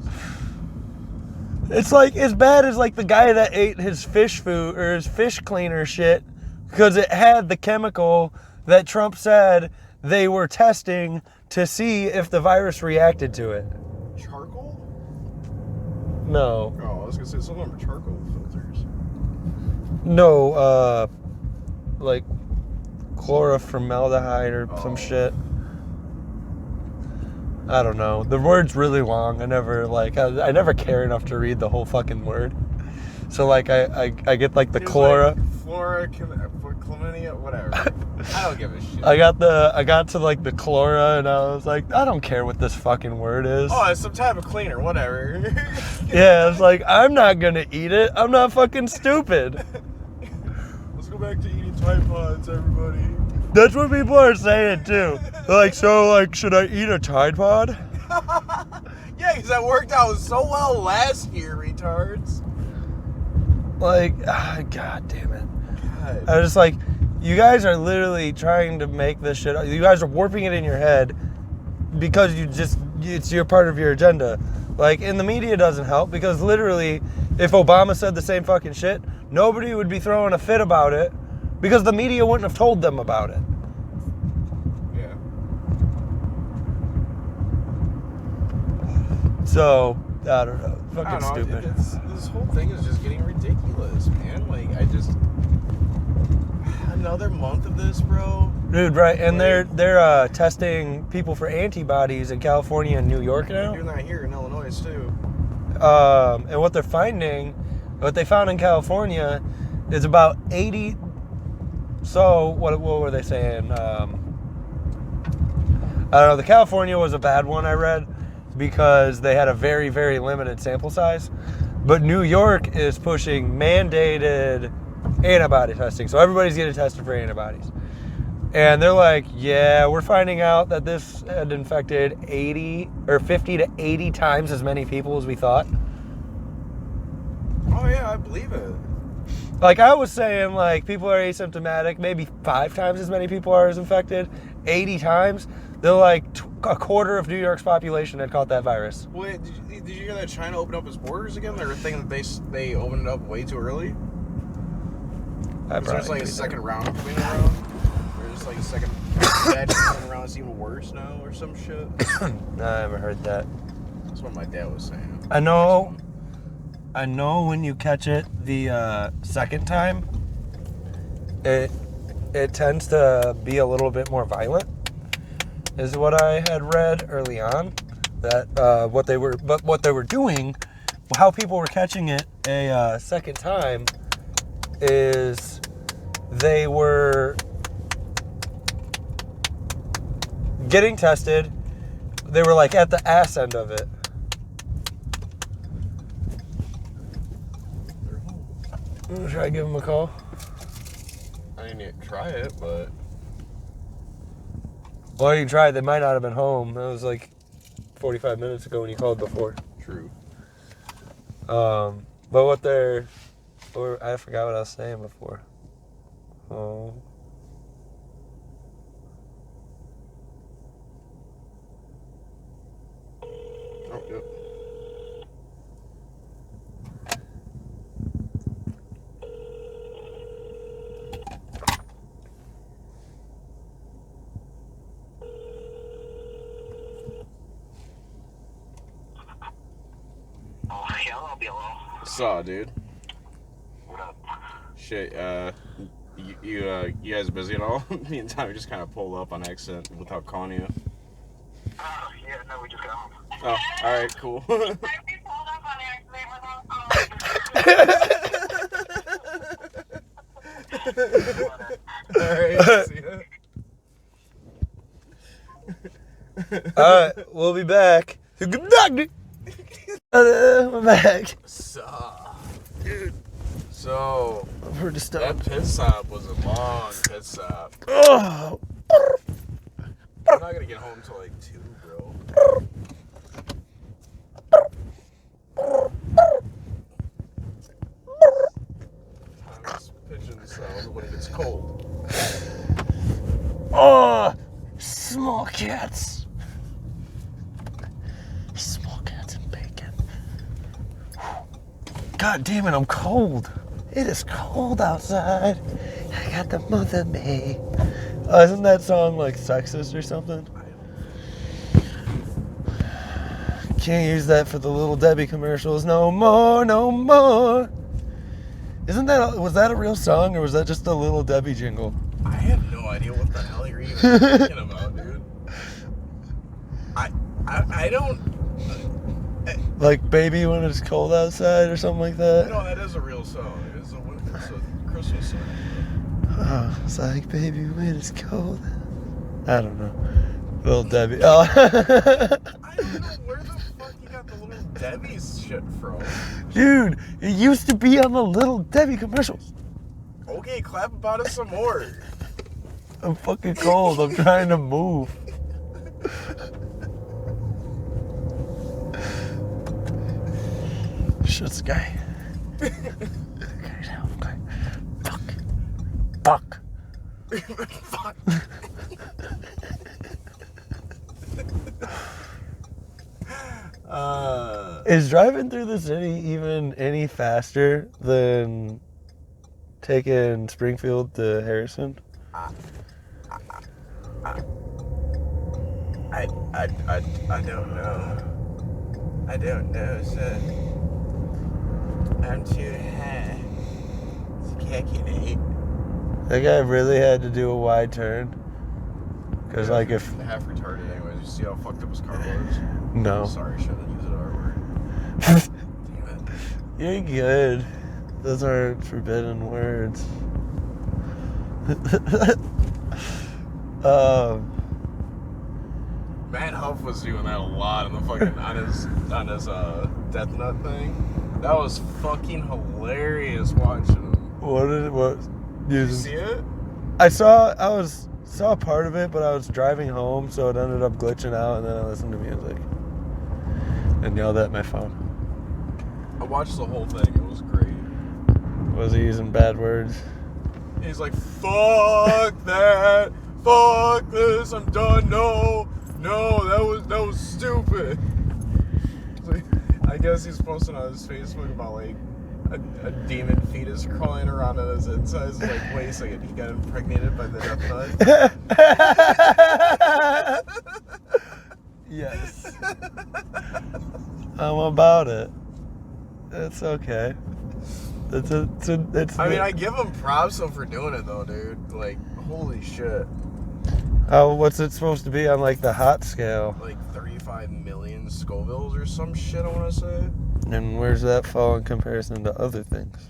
It's like as bad as like the guy that ate his fish food or his fish cleaner shit because it had the chemical that Trump said they were testing to see if the virus reacted to it. Charcoal? No. Oh, I was gonna say some of them are charcoal filters. No, like chloroformaldehyde or some shit. I don't know. The word's really long. I never care enough to read the whole fucking word. So like I get like the chlora. Like flora, chlamydia, whatever. I don't give a shit. I got to like the chlora and I was like, I don't care what this fucking word is. Oh, it's some type of cleaner, whatever. Yeah, it's like, I'm not gonna eat it. I'm not fucking stupid. Let's go back to eating Tide Pods, everybody. That's what people are saying too. They're like, so like, should I eat a Tide Pod? Yeah, because that worked out so well last year, retards. Like, god damn it. God. I was just like, you guys are literally trying to make this shit. You guys are warping it in your head because it's your part of your agenda. Like, and the media doesn't help because literally, if Obama said the same fucking shit, nobody would be throwing a fit about it because the media wouldn't have told them about it. Yeah. So, I don't know. I Fucking don't know. stupid. This whole thing is just getting ridiculous, man. Like, another month of this, bro. Dude, right, and they're testing people for antibodies in California and New York They're now. doing that here in Illinois too. And what they found in California is about 80. So what were they saying? I don't know. The California was a bad one I read because they had a very, very limited sample size. But New York is pushing mandated antibody testing, so everybody's getting tested for antibodies. And they're like, yeah, we're finding out that this had infected 50 to 80 times as many people as we thought. Oh yeah, I believe it. Like I was saying, like people are asymptomatic, maybe 5 times as many people are as infected, 80 times. They're like a quarter of New York's population had caught that virus. Wait, did you hear that China opened up its borders again? They were thinking that they opened it up way too early. There's like a second round coming around. There's like a second batch coming around. It's even worse now, or some shit. No, I haven't heard that. That's what my dad was saying. I know when you catch it the second time, it tends to be a little bit more violent, is what I had read early on. That what they were doing, how people were catching it a second time, is they were getting tested. They were like at the ass end of it. I'm gonna try to give him a call. I didn't try it, but Well, you can try it. They might not have been home. That was like 45 minutes ago when you called before. true. But I forgot what I was saying before. Oh. Oh, yep. Oh, yeah, I'll be alone. Saw, dude. What up? Shit, you guys busy at all? Me and Tommy just kind of pulled up on accident without calling you. Yeah, no, we just got home. Oh, alright, cool. I pulled up on accident Alright, see ya. Alright, we'll be back. Good night. We're back. Dude. So, We're just done. that pit stop was a long pit stop. Oh. I'm not gonna get home till like 2, bro. Tommy's pigeon sound when it gets cold. Oh, small cats. Small cats and bacon. God damn it, I'm cold. It is cold outside. I got the mother May. Isn't that song like sexist or something? Can't use that for the Little Debbie commercials no more, no more. Was that a real song or was that just a Little Debbie jingle? I have no idea what the hell you're even talking about, dude. I don't. Like Baby When It's Cold Outside or something like that? No, that is a real song. It's a Christmas song. Oh, it's like Baby When It's Cold. I don't know. Little Debbie. Oh. I don't know where the fuck you got the Little Debbie shit from. Dude, it used to be on the Little Debbie commercials. Okay, clap about it some more. I'm fucking cold. I'm trying to move. Shut the guy. Okay. Fuck. Fuck. Is driving through the city even any faster than taking Springfield to Harrison? I don't know. I don't know, son. I'm too high to calculate. That guy really had to do a wide turn. Because, like, if... Half retarded anyways. You see how fucked up his car was? No. Sorry, shouldn't use the R word. Damn it. You're good. Those aren't forbidden words. Matt Huff was doing that a lot on the fucking on his Death Nut thing. That was fucking hilarious watching him. What? Did you see it? I saw part of it, but I was driving home, so it ended up glitching out, and then I listened to music and yelled at my phone. I watched the whole thing. It was great. Was he using bad words? He's like, fuck that, fuck this, I'm done. No, that was stupid. Like, I guess he's posting on his Facebook about like a demon fetus crawling around on his insides. Like, wait a second, he got impregnated by the Death Nut. Yes. I'm about it. It's okay. I mean, I give him props though for doing it though, dude. Like, holy shit. What's it supposed to be on like the hot scale? Like 35 million Scovilles or some shit, I want to say. And where's that fall in comparison to other things?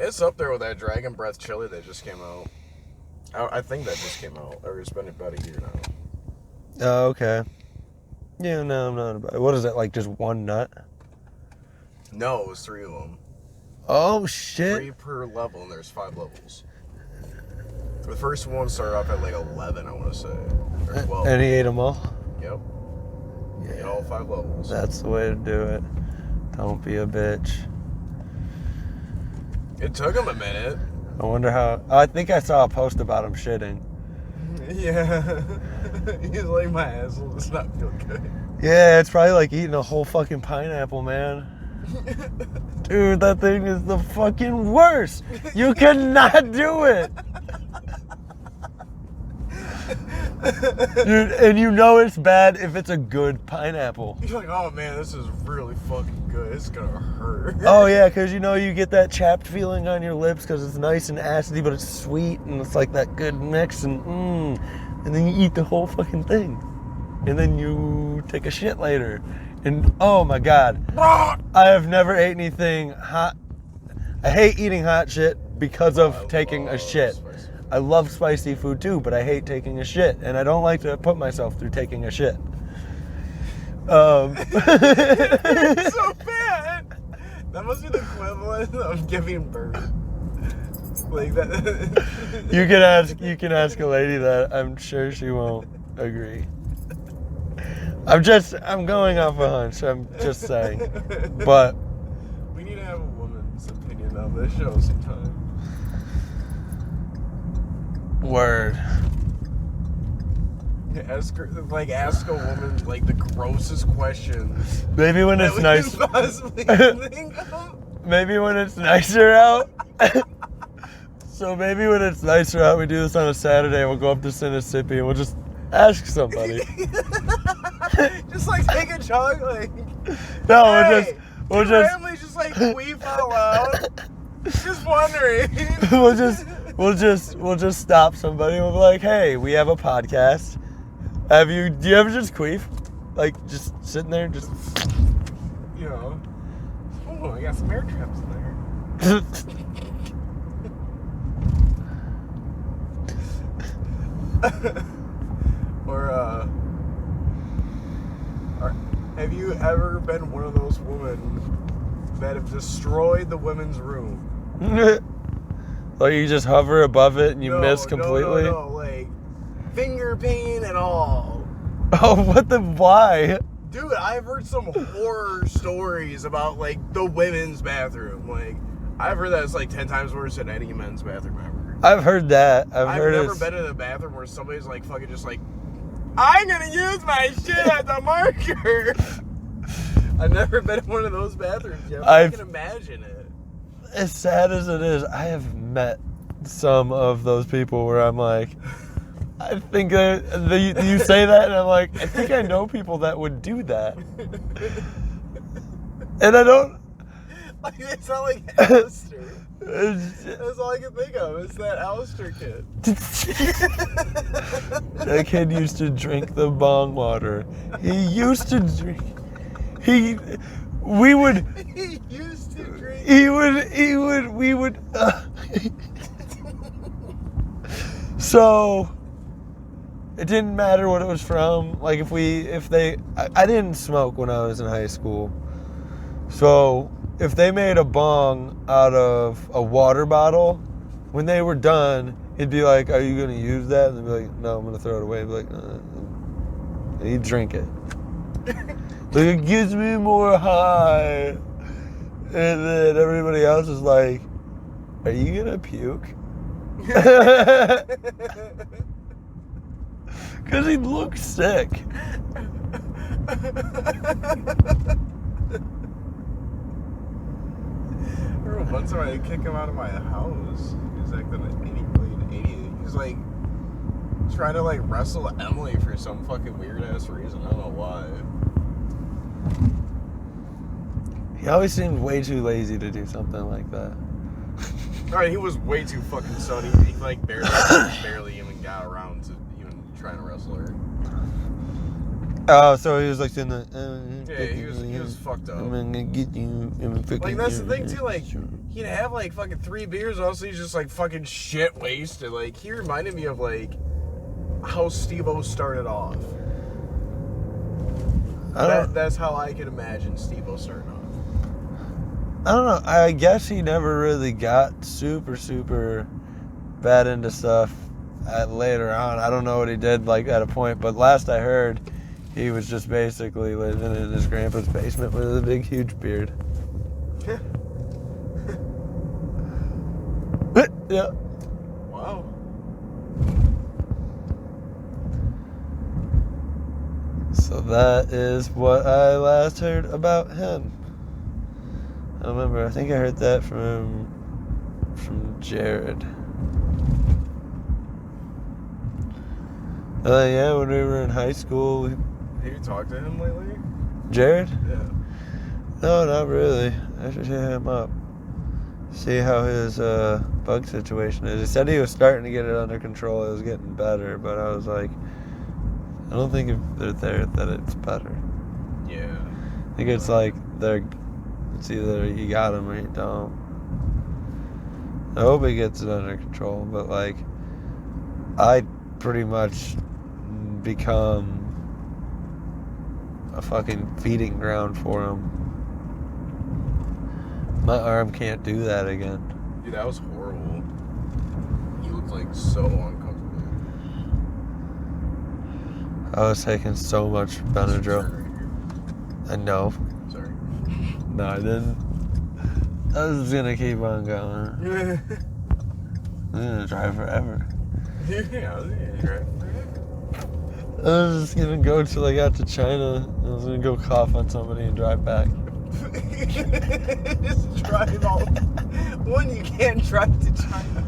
It's up there with that Dragon Breath chili that just came out. I think that just came out, or it's been about a year now. Oh, okay. Yeah, no, I'm not about it. What is it, like just one nut? No, it was 3 of them. Oh, shit. 3 per level, and there's 5 levels. The first one started off at like 11, I want to say. Or 12. And he ate them all? Yep. Yeah. Ate all 5 levels. That's the way to do it. Don't be a bitch. It took him a minute. I wonder how... I think I saw a post about him shitting. Yeah. He's like, my asshole does not feel good. Yeah, it's probably like eating a whole fucking pineapple, man. Dude, that thing is the fucking worst. You cannot do it. Dude, and you know it's bad if it's a good pineapple. You're like, oh man, this is really fucking good. It's gonna hurt. Oh yeah, because you know you get that chapped feeling on your lips because it's nice and acidy, but it's sweet and it's like that good mix and then you eat the whole fucking thing. And then you take a shit later. And oh my god, I have never ate anything hot. I hate eating hot shit because of taking a shit. Spicy. I love spicy food too, but I hate taking a shit, and I don't like to put myself through taking a shit. It's so bad. That must be the equivalent of giving birth. Like that. You can ask a lady that. I'm sure she won't agree. I'm going off a hunch. I'm just saying. But we need to have a woman's opinion on this show sometime. word. Ask a woman like the grossest questions. Maybe when that it's we nice. can possibly think of. Maybe when it's nicer out. So maybe when it's nicer out, we do this on a Saturday. We'll go up to Mississippi and we'll just ask somebody. Just like take a chug, like. No, Hey, we'll do just randomly just like queef out loud. Just wondering. we'll just stop somebody and we'll be like, hey, we have a podcast. Do you ever just queef? Like just sitting there, just You know. Oh, I got some air traps in there. Or have you ever been one of those women that have destroyed the women's room? Like you just hover above it and you No, miss completely? No, like finger pain and all. Oh, what the, why? Dude, I've heard some horror stories about like the women's bathroom. Like, I've heard that it's like 10 times worse than any men's bathroom ever. I've heard that. I've heard never it's... been in a bathroom where somebody's like fucking just like, I'm gonna use my shit as a marker. I've never been in one of those bathrooms yet. I can imagine it. As sad as it is, I have met some of those people where I'm like, I think you say that and I'm like, I think I know people that would do that. And I don't... Like, it's not like Alistair. That's all I can think of. It's that Alistair kid. That kid used to drink the bong water. He used to drink... We would... He used to drink... We would... So... It didn't matter what it was from. Like I didn't smoke when I was in high school. So if they made a bong out of a water bottle, when they were done, it'd be like, are you going to use that? And they'd be like, no, I'm going to throw it away. I'd be like, and he'd drink it. Like, it gives me more high. And then everybody else is like, are you going to puke? Because he looked sick. I remember one time I kicked him out of my house. He was acting an idiot. He was like trying to like wrestle Emily for some fucking weird ass reason. I don't know why. He always seemed way too lazy to do something like that. Alright, he was way too fucking sunny. He like barely even got around to even trying to wrestle her. Oh, so he was like saying that. Yeah, he was fucked up. I'm gonna get you. Like, that's the thing too, like, he'd have like fucking 3 beers, also he's just like fucking shit wasted. Like, he reminded me of like how Steve-O started off. That's how I can imagine Steve-O starting off. I don't know. I guess he never really got super bad into stuff later on. I don't know what he did like at a point, but last I heard, he was just basically living in his grandpa's basement with a big, huge beard. Yeah. Wow. So that is what I last heard about him. I don't remember. I think I heard that from Jared. Yeah, when we were in high school. Have you talked to him lately? Jared? Yeah. No, not really. I should hit him up. See how his bug situation is. He said he was starting to get it under control. It was getting better, but I was like, I don't think if they're there that it's better. Yeah. I think it's like it's either you got him or you don't. I hope he gets it under control, but like, I pretty much become a fucking feeding ground for him. My arm can't do that again. Dude, that was horrible. You looked like so uncomfortable. I was taking so much Benadryl. I know. Sorry. No, I didn't. I was just gonna keep on going. I'm gonna drive forever. Yeah, I was gonna drive. I was just gonna go till I got to China. I was gonna go cough on somebody and drive back. Just drive all. One, you can't drive to China.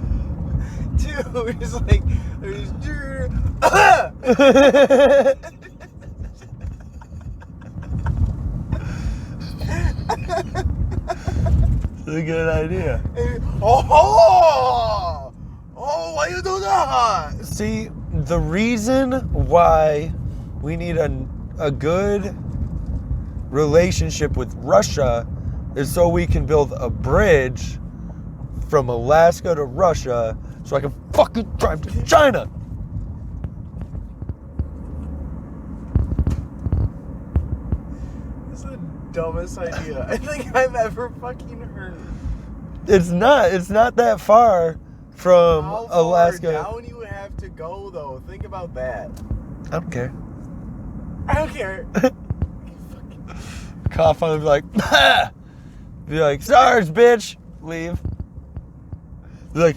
Two, it's like there's It's a good idea. Oh, why you do that? See, the reason why we need a good relationship with Russia is so we can build a bridge from Alaska to Russia so I can fucking drive to China. This is the dumbest idea I think I've ever fucking heard. It's not that far. from How far Alaska. down you have to go, though? Think about that. I don't care. I don't care. Cough on him, be like, "Ah!" Be like, SARS, bitch. Leave. Be like,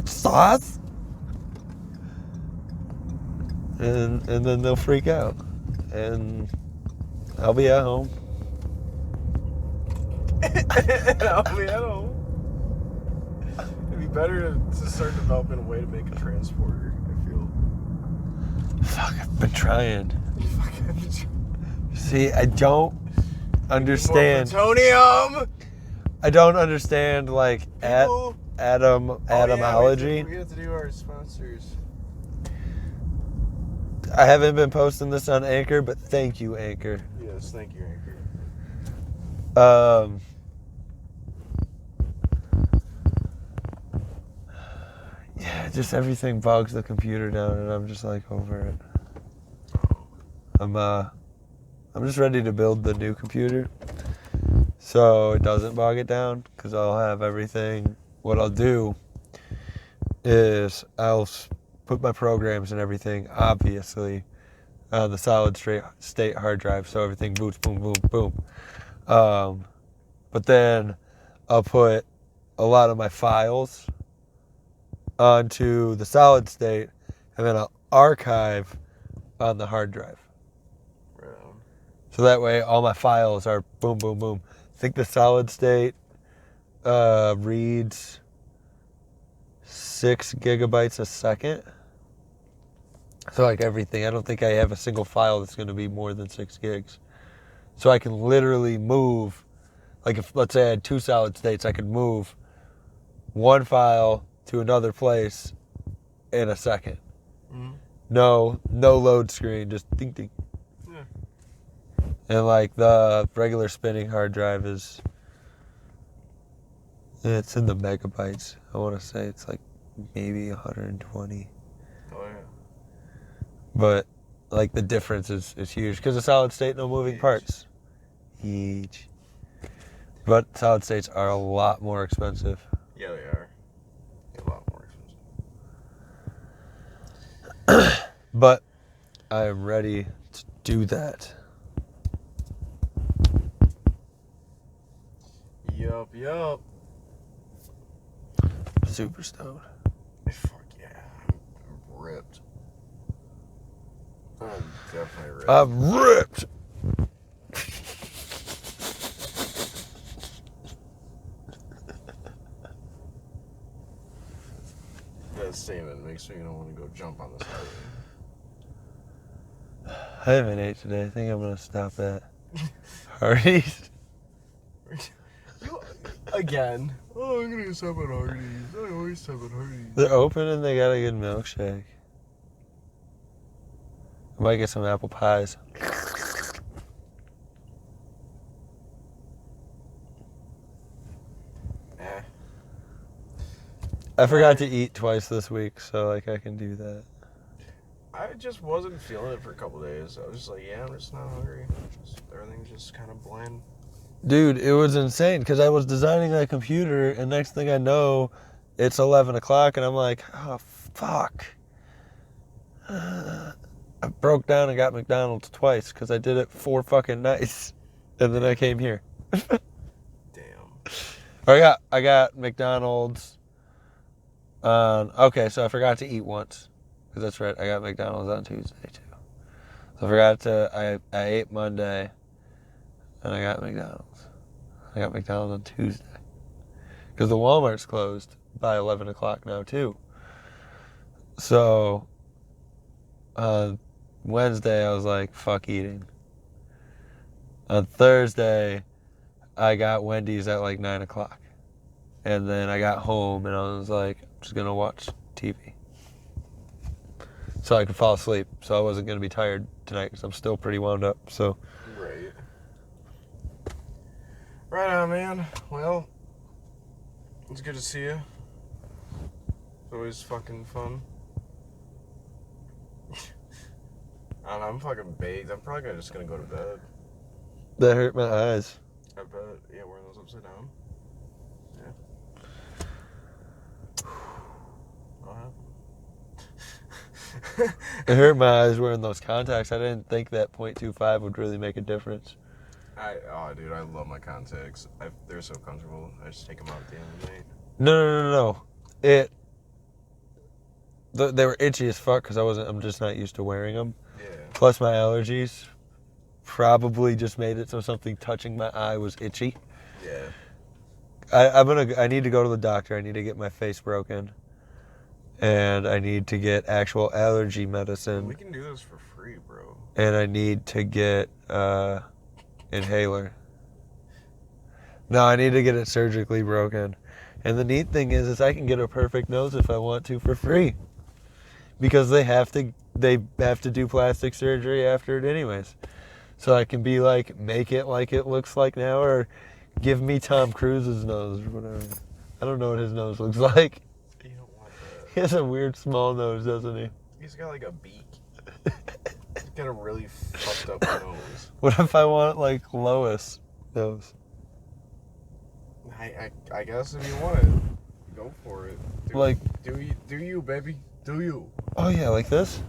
sauce. And then they'll freak out. And I'll be at home. I'll be at home. It'd be better to start developing a way to make a transporter, I feel. Fuck, I've been trying. See, I don't understand. More plutonium! I don't understand, like, People- atomology. We have to do our sponsors. I haven't been posting this on Anchor, but thank you, Anchor. Yes, thank you, Anchor. Yeah, just everything bogs the computer down, and I'm just like over it. I'm just ready to build the new computer, so it doesn't bog it down, because I'll have everything. What I'll do is I'll put my programs and everything, obviously, on the solid state hard drive, so everything boots, boom, boom, boom. But then I'll put a lot of my files onto the solid state, and then I'll archive on the hard drive. Right on. So that way all my files are boom, boom, boom. I think the solid state reads 6 gigabytes a second. So like everything, I don't think I have a single file that's going to be more than 6 gigs. So I can literally move, like if let's say I had 2 solid states, I could move one file to another place in a second. Mm-hmm. No load screen, just ding ding. Yeah. And like the regular spinning hard drive it's in the megabytes. I want to say it's like maybe 120. Oh, yeah. But like the difference is huge because the solid state, no moving Huge. parts. Huge. But solid states are a lot more expensive. Yeah, they are. A lot more expensive. But I am ready to do that. Yup. Super stoned. Fuck yeah. I'm ripped. I'm definitely ripped. I'm ripped. That statement makes me want to go jump on this highway. I haven't ate today. I think I'm gonna stop at Hardee's. Again. Oh, I'm gonna stop at Hardee's. I always stop at Hardee's. They're open and they got a good milkshake. I might get some apple pies. Eh. I forgot to eat twice this week, so like I can do that. I just wasn't feeling it for a couple days. I was just like, yeah, I'm just not hungry. Everything's just kind of bland. Dude, it was insane because I was designing that computer, and next thing I know, it's 11 o'clock, and I'm like, oh, fuck. I broke down and got McDonald's twice because I did it 4 fucking nights, and then I came here. Damn. I got McDonald's. Okay, so I forgot to eat once, because that's right, I got McDonald's on Tuesday too. So I forgot to. I ate Monday, and I got McDonald's. I got McDonald's on Tuesday, because the Walmart's closed by 11 o'clock now too. So on Wednesday I was like, fuck eating. On Thursday I got Wendy's at like 9 o'clock. And then I got home and I was like, I'm just going to watch TV. So I could fall asleep. So I wasn't going to be tired tonight because I'm still pretty wound up. So Right. Right on, man. Well, it's good to see you. It's always fucking fun. I don't know, I'm fucking baked. I'm probably just gonna go to bed. that hurt my eyes. I bet. Yeah, wearing those upside down. Yeah. It hurt my eyes wearing those contacts. I didn't think that .25 would really make a difference. Dude, I love my contacts. They're so comfortable. I just take them out at the end of the night. No. They were itchy as fuck because I'm just not used to wearing them. Yeah. Plus my allergies probably just made it so something touching my eye was itchy. Yeah. I need to go to the doctor. I need to get my face broken. And I need to get actual allergy medicine. We can do this for free, bro. And I need to get inhaler. No, I need to get it surgically broken. And the neat thing is I can get a perfect nose if I want to for free. Because they have to do plastic surgery after it anyways. So I can be like, make it like it looks like now, or give me Tom Cruise's nose or whatever. I don't know what his nose looks like. You don't want that. He has a weird small nose, doesn't he? He's got like a beak. He's got a really fucked up nose. What if I want like Lois nose? I guess if you want it, go for it. Do you, baby? Do you? Oh yeah, like this?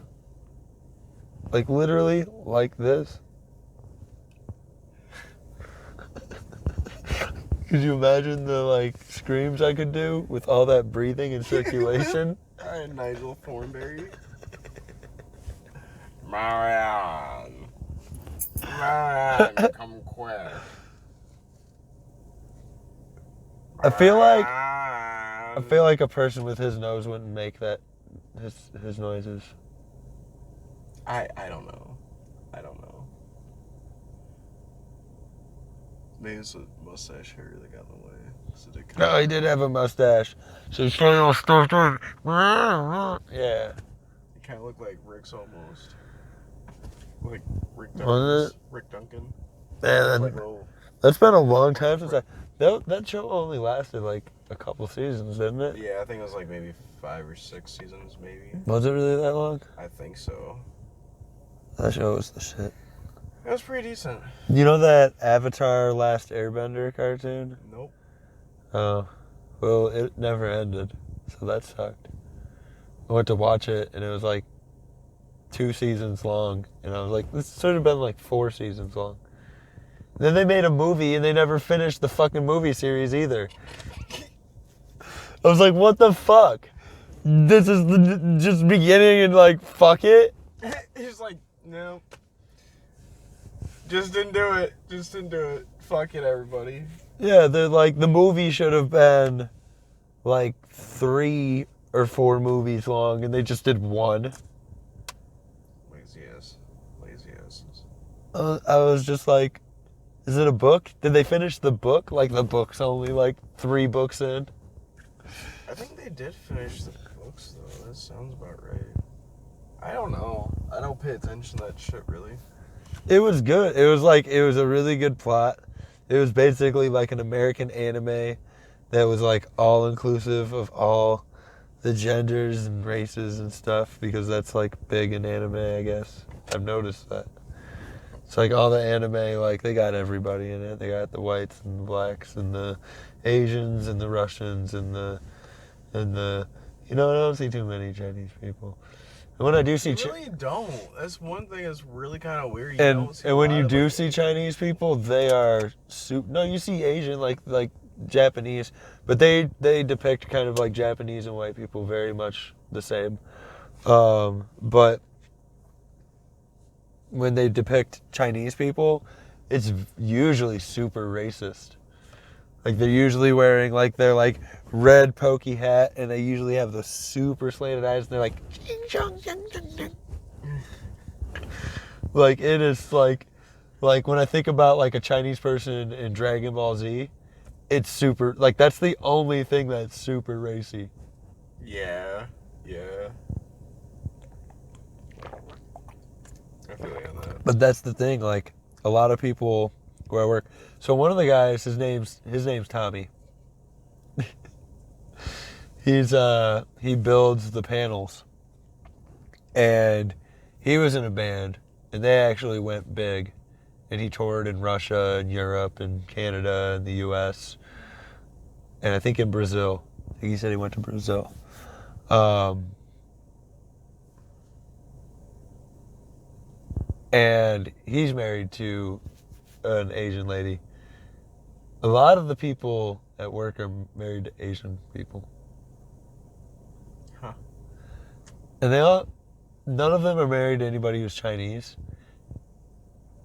Like literally like this? Could you imagine the like screams I could do with all that breathing and circulation? Alright, Nigel Thornberry. Marianne, come quick. I feel like a person with his nose wouldn't make that his noises. I don't know. Maybe it's a mustache hair that got in the way. So No, he did have a mustache. So he's trying all stuffed up. Yeah. He kind of looked like Rick's almost. Like Rick Was Duncan. it? Rick Duncan. Man, Like little, that's been a long time since that show only lasted like a couple seasons, didn't it? yeah, I think it was like maybe 5 or 6 seasons, maybe. Was it really that long? I think so. That show was the shit. It was pretty decent. You know that Avatar Last Airbender cartoon? Nope. Oh, well, it never ended, so that sucked. I went to watch it, and it was like 2 seasons long, and I was like, this should have been like 4 seasons long. Then they made a movie, and they never finished the fucking movie series either. I was like, what the fuck? This is just beginning and like, fuck it? He's like, no. Just didn't do it. Fuck it, everybody. Yeah, they're like, the movie should have been like 3 or 4 movies long, and they just did 1. Lazy asses. I was just like, is it a book? Did they finish the book? Like, the book's only like 3 books in. I think they did finish the books, though. That sounds about right. I don't know. I don't pay attention to that shit, really. It was good. It was a really good plot. It was basically like an American anime that was like all inclusive of all the genders and races and stuff, because that's like big in anime, I guess. I've noticed that. It's like all the anime, like they got everybody in it. They got the whites and the blacks and the Asians and the Russians and the I don't see too many Chinese people. And when I do see You really don't. That's one thing that's really kind of weird. You and don't see and a when lot you of, do like, see Chinese people, they are no, you see Asian like Japanese, but they depict kind of like Japanese and white people very much the same. But when they depict Chinese people, it's usually super racist. Like they're usually wearing like their like red pokey hat, and they usually have those super slanted eyes, and they're like, like it is like when I think about like a Chinese person in Dragon Ball Z, it's super like that's the only thing that's super racy. Yeah. I feel like on that. But that's the thing, like a lot of people where I work. So one of the guys, his name's Tommy. He builds the panels, and he was in a band, and they actually went big, and he toured in Russia and Europe and Canada and the U.S. and I think in Brazil. I think he said he went to Brazil. and he's married to an Asian lady. A lot of the people at work are married to Asian people. Huh. And none of them are married to anybody who's Chinese.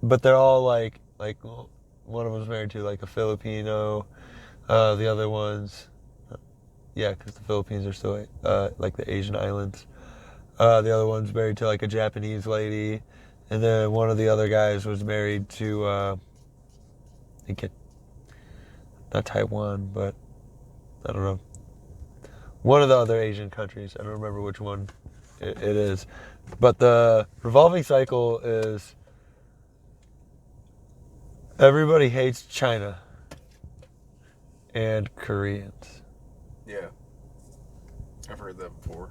But they're all like one of them's married to like a Filipino. The other ones, yeah, because the Philippines are still like the Asian islands. The other one's married to like a Japanese lady. And then one of the other guys was married to, I think not Taiwan, but I don't know. One of the other Asian countries. I don't remember which one it is. But the revolving cycle is everybody hates China and Koreans. Yeah. I've heard that before.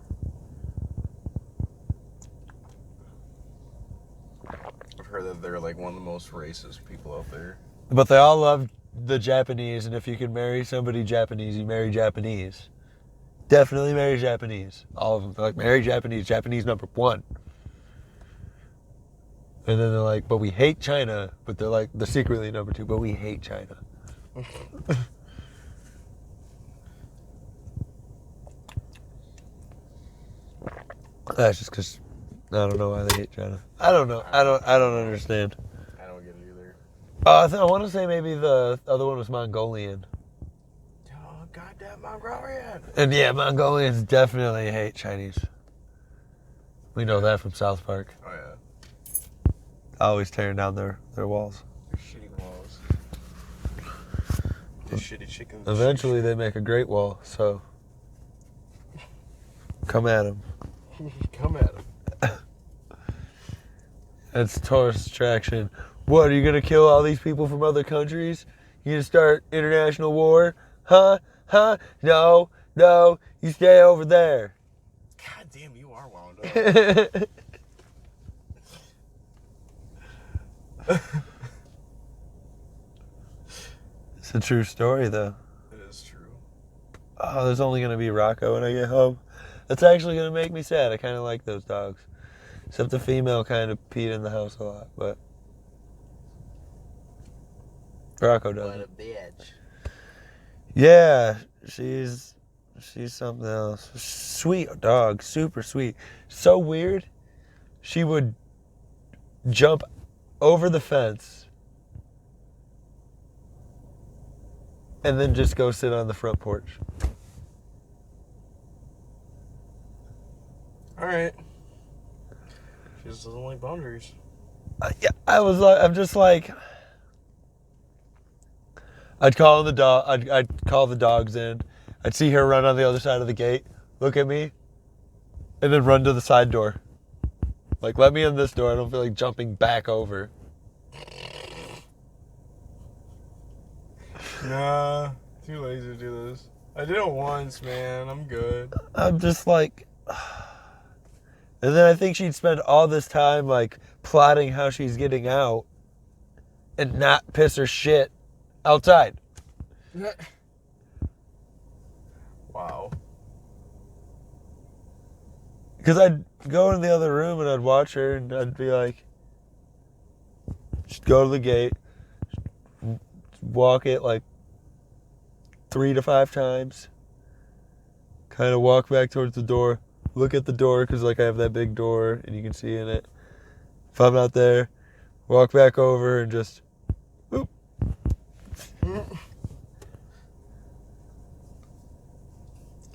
I've heard that they're like one of the most racist people out there. But they all love the Japanese, and if you can marry somebody Japanese, you marry Japanese. Definitely marry Japanese. All of them. They're like, marry Japanese. Japanese number one. And then they're like, but we hate China. But they're like, they're secretly number two, but we hate China. That's just because I don't know why they hate China. I don't know. I don't understand. I don't get it either. I want to say maybe the other one was Mongolian. Oh, goddamn Mongolian. And yeah, Mongolians definitely hate Chinese. We know that from South Park. Oh, yeah. Always tearing down their walls. They're shitty walls. They're shitty chickens. Eventually, they make a great wall, so come at them. Come at them. That's tourist attraction. What, are you going to kill all these people from other countries? You going to start international war? Huh? No, you stay over there. God damn, you are wound up. It's a true story, though. It is true. Oh, there's only going to be Rocco when I get home. That's actually going to make me sad. I kind of like those dogs. Except the female kind of peed in the house a lot, but Rocco doesn't. What a bitch. Yeah, she's something else. Sweet dog, super sweet. So weird. She would jump over the fence and then just go sit on the front porch. All right. She just doesn't like boundaries. Yeah, I'm just like, I'd call the dog. I'd call the dogs in. I'd see her run on the other side of the gate, look at me, and then run to the side door. Like, let me in this door. I don't feel like jumping back over. Nah, too lazy to do this. I did it once, man. I'm good. I'm just like, and then I think she'd spend all this time like plotting how she's getting out, and not piss her shit outside. Wow. Because I'd go in the other room and I'd watch her and I'd be like, she'd go to the gate, walk it like 3 to 5 times, kind of walk back towards the door, look at the door because like I have that big door and you can see in it. If I'm not there, walk back over and just, boop. Oh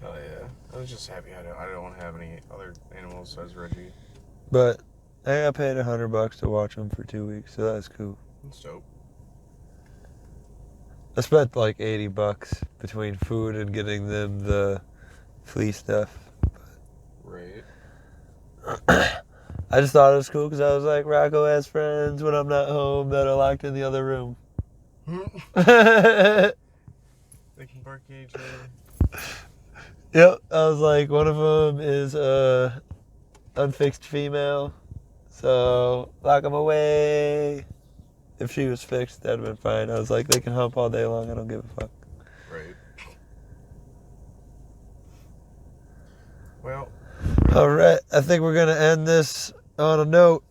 yeah. I was just happy I don't have any other animals besides Reggie. But I got paid $100 to watch them for 2 weeks, so that's cool. That's dope. I spent like $80 between food and getting them the flea stuff. Right. I just thought it was cool because I was like, Rocco has friends when I'm not home that are locked in the other room. They can bark at each other. Yep, I was like, one of them is a unfixed female, so lock them away. If she was fixed, that'd have been fine. I was like, they can hump all day long. I don't give a fuck. Right. Well. All right, I think we're gonna end this on a note.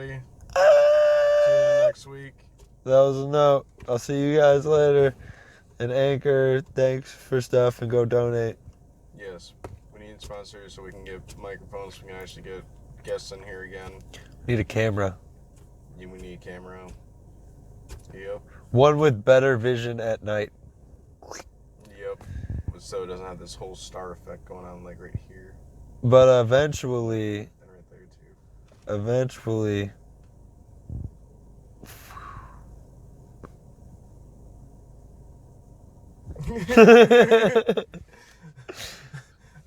everybody. Tune in next week. That was a note. I'll see you guys later. And Anchor, thanks for stuff and go donate. Yes, we need sponsors so we can get microphones. So we can actually get guests in here again. Need a camera. We need a camera. Yep. One with better vision at night. Yep. So it doesn't have this whole star effect going on like right here But eventually, and right there too. eventually,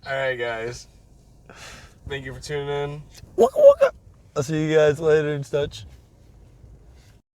Alright, guys. Thank you for tuning in. Waka waka. I'll see you guys later and such.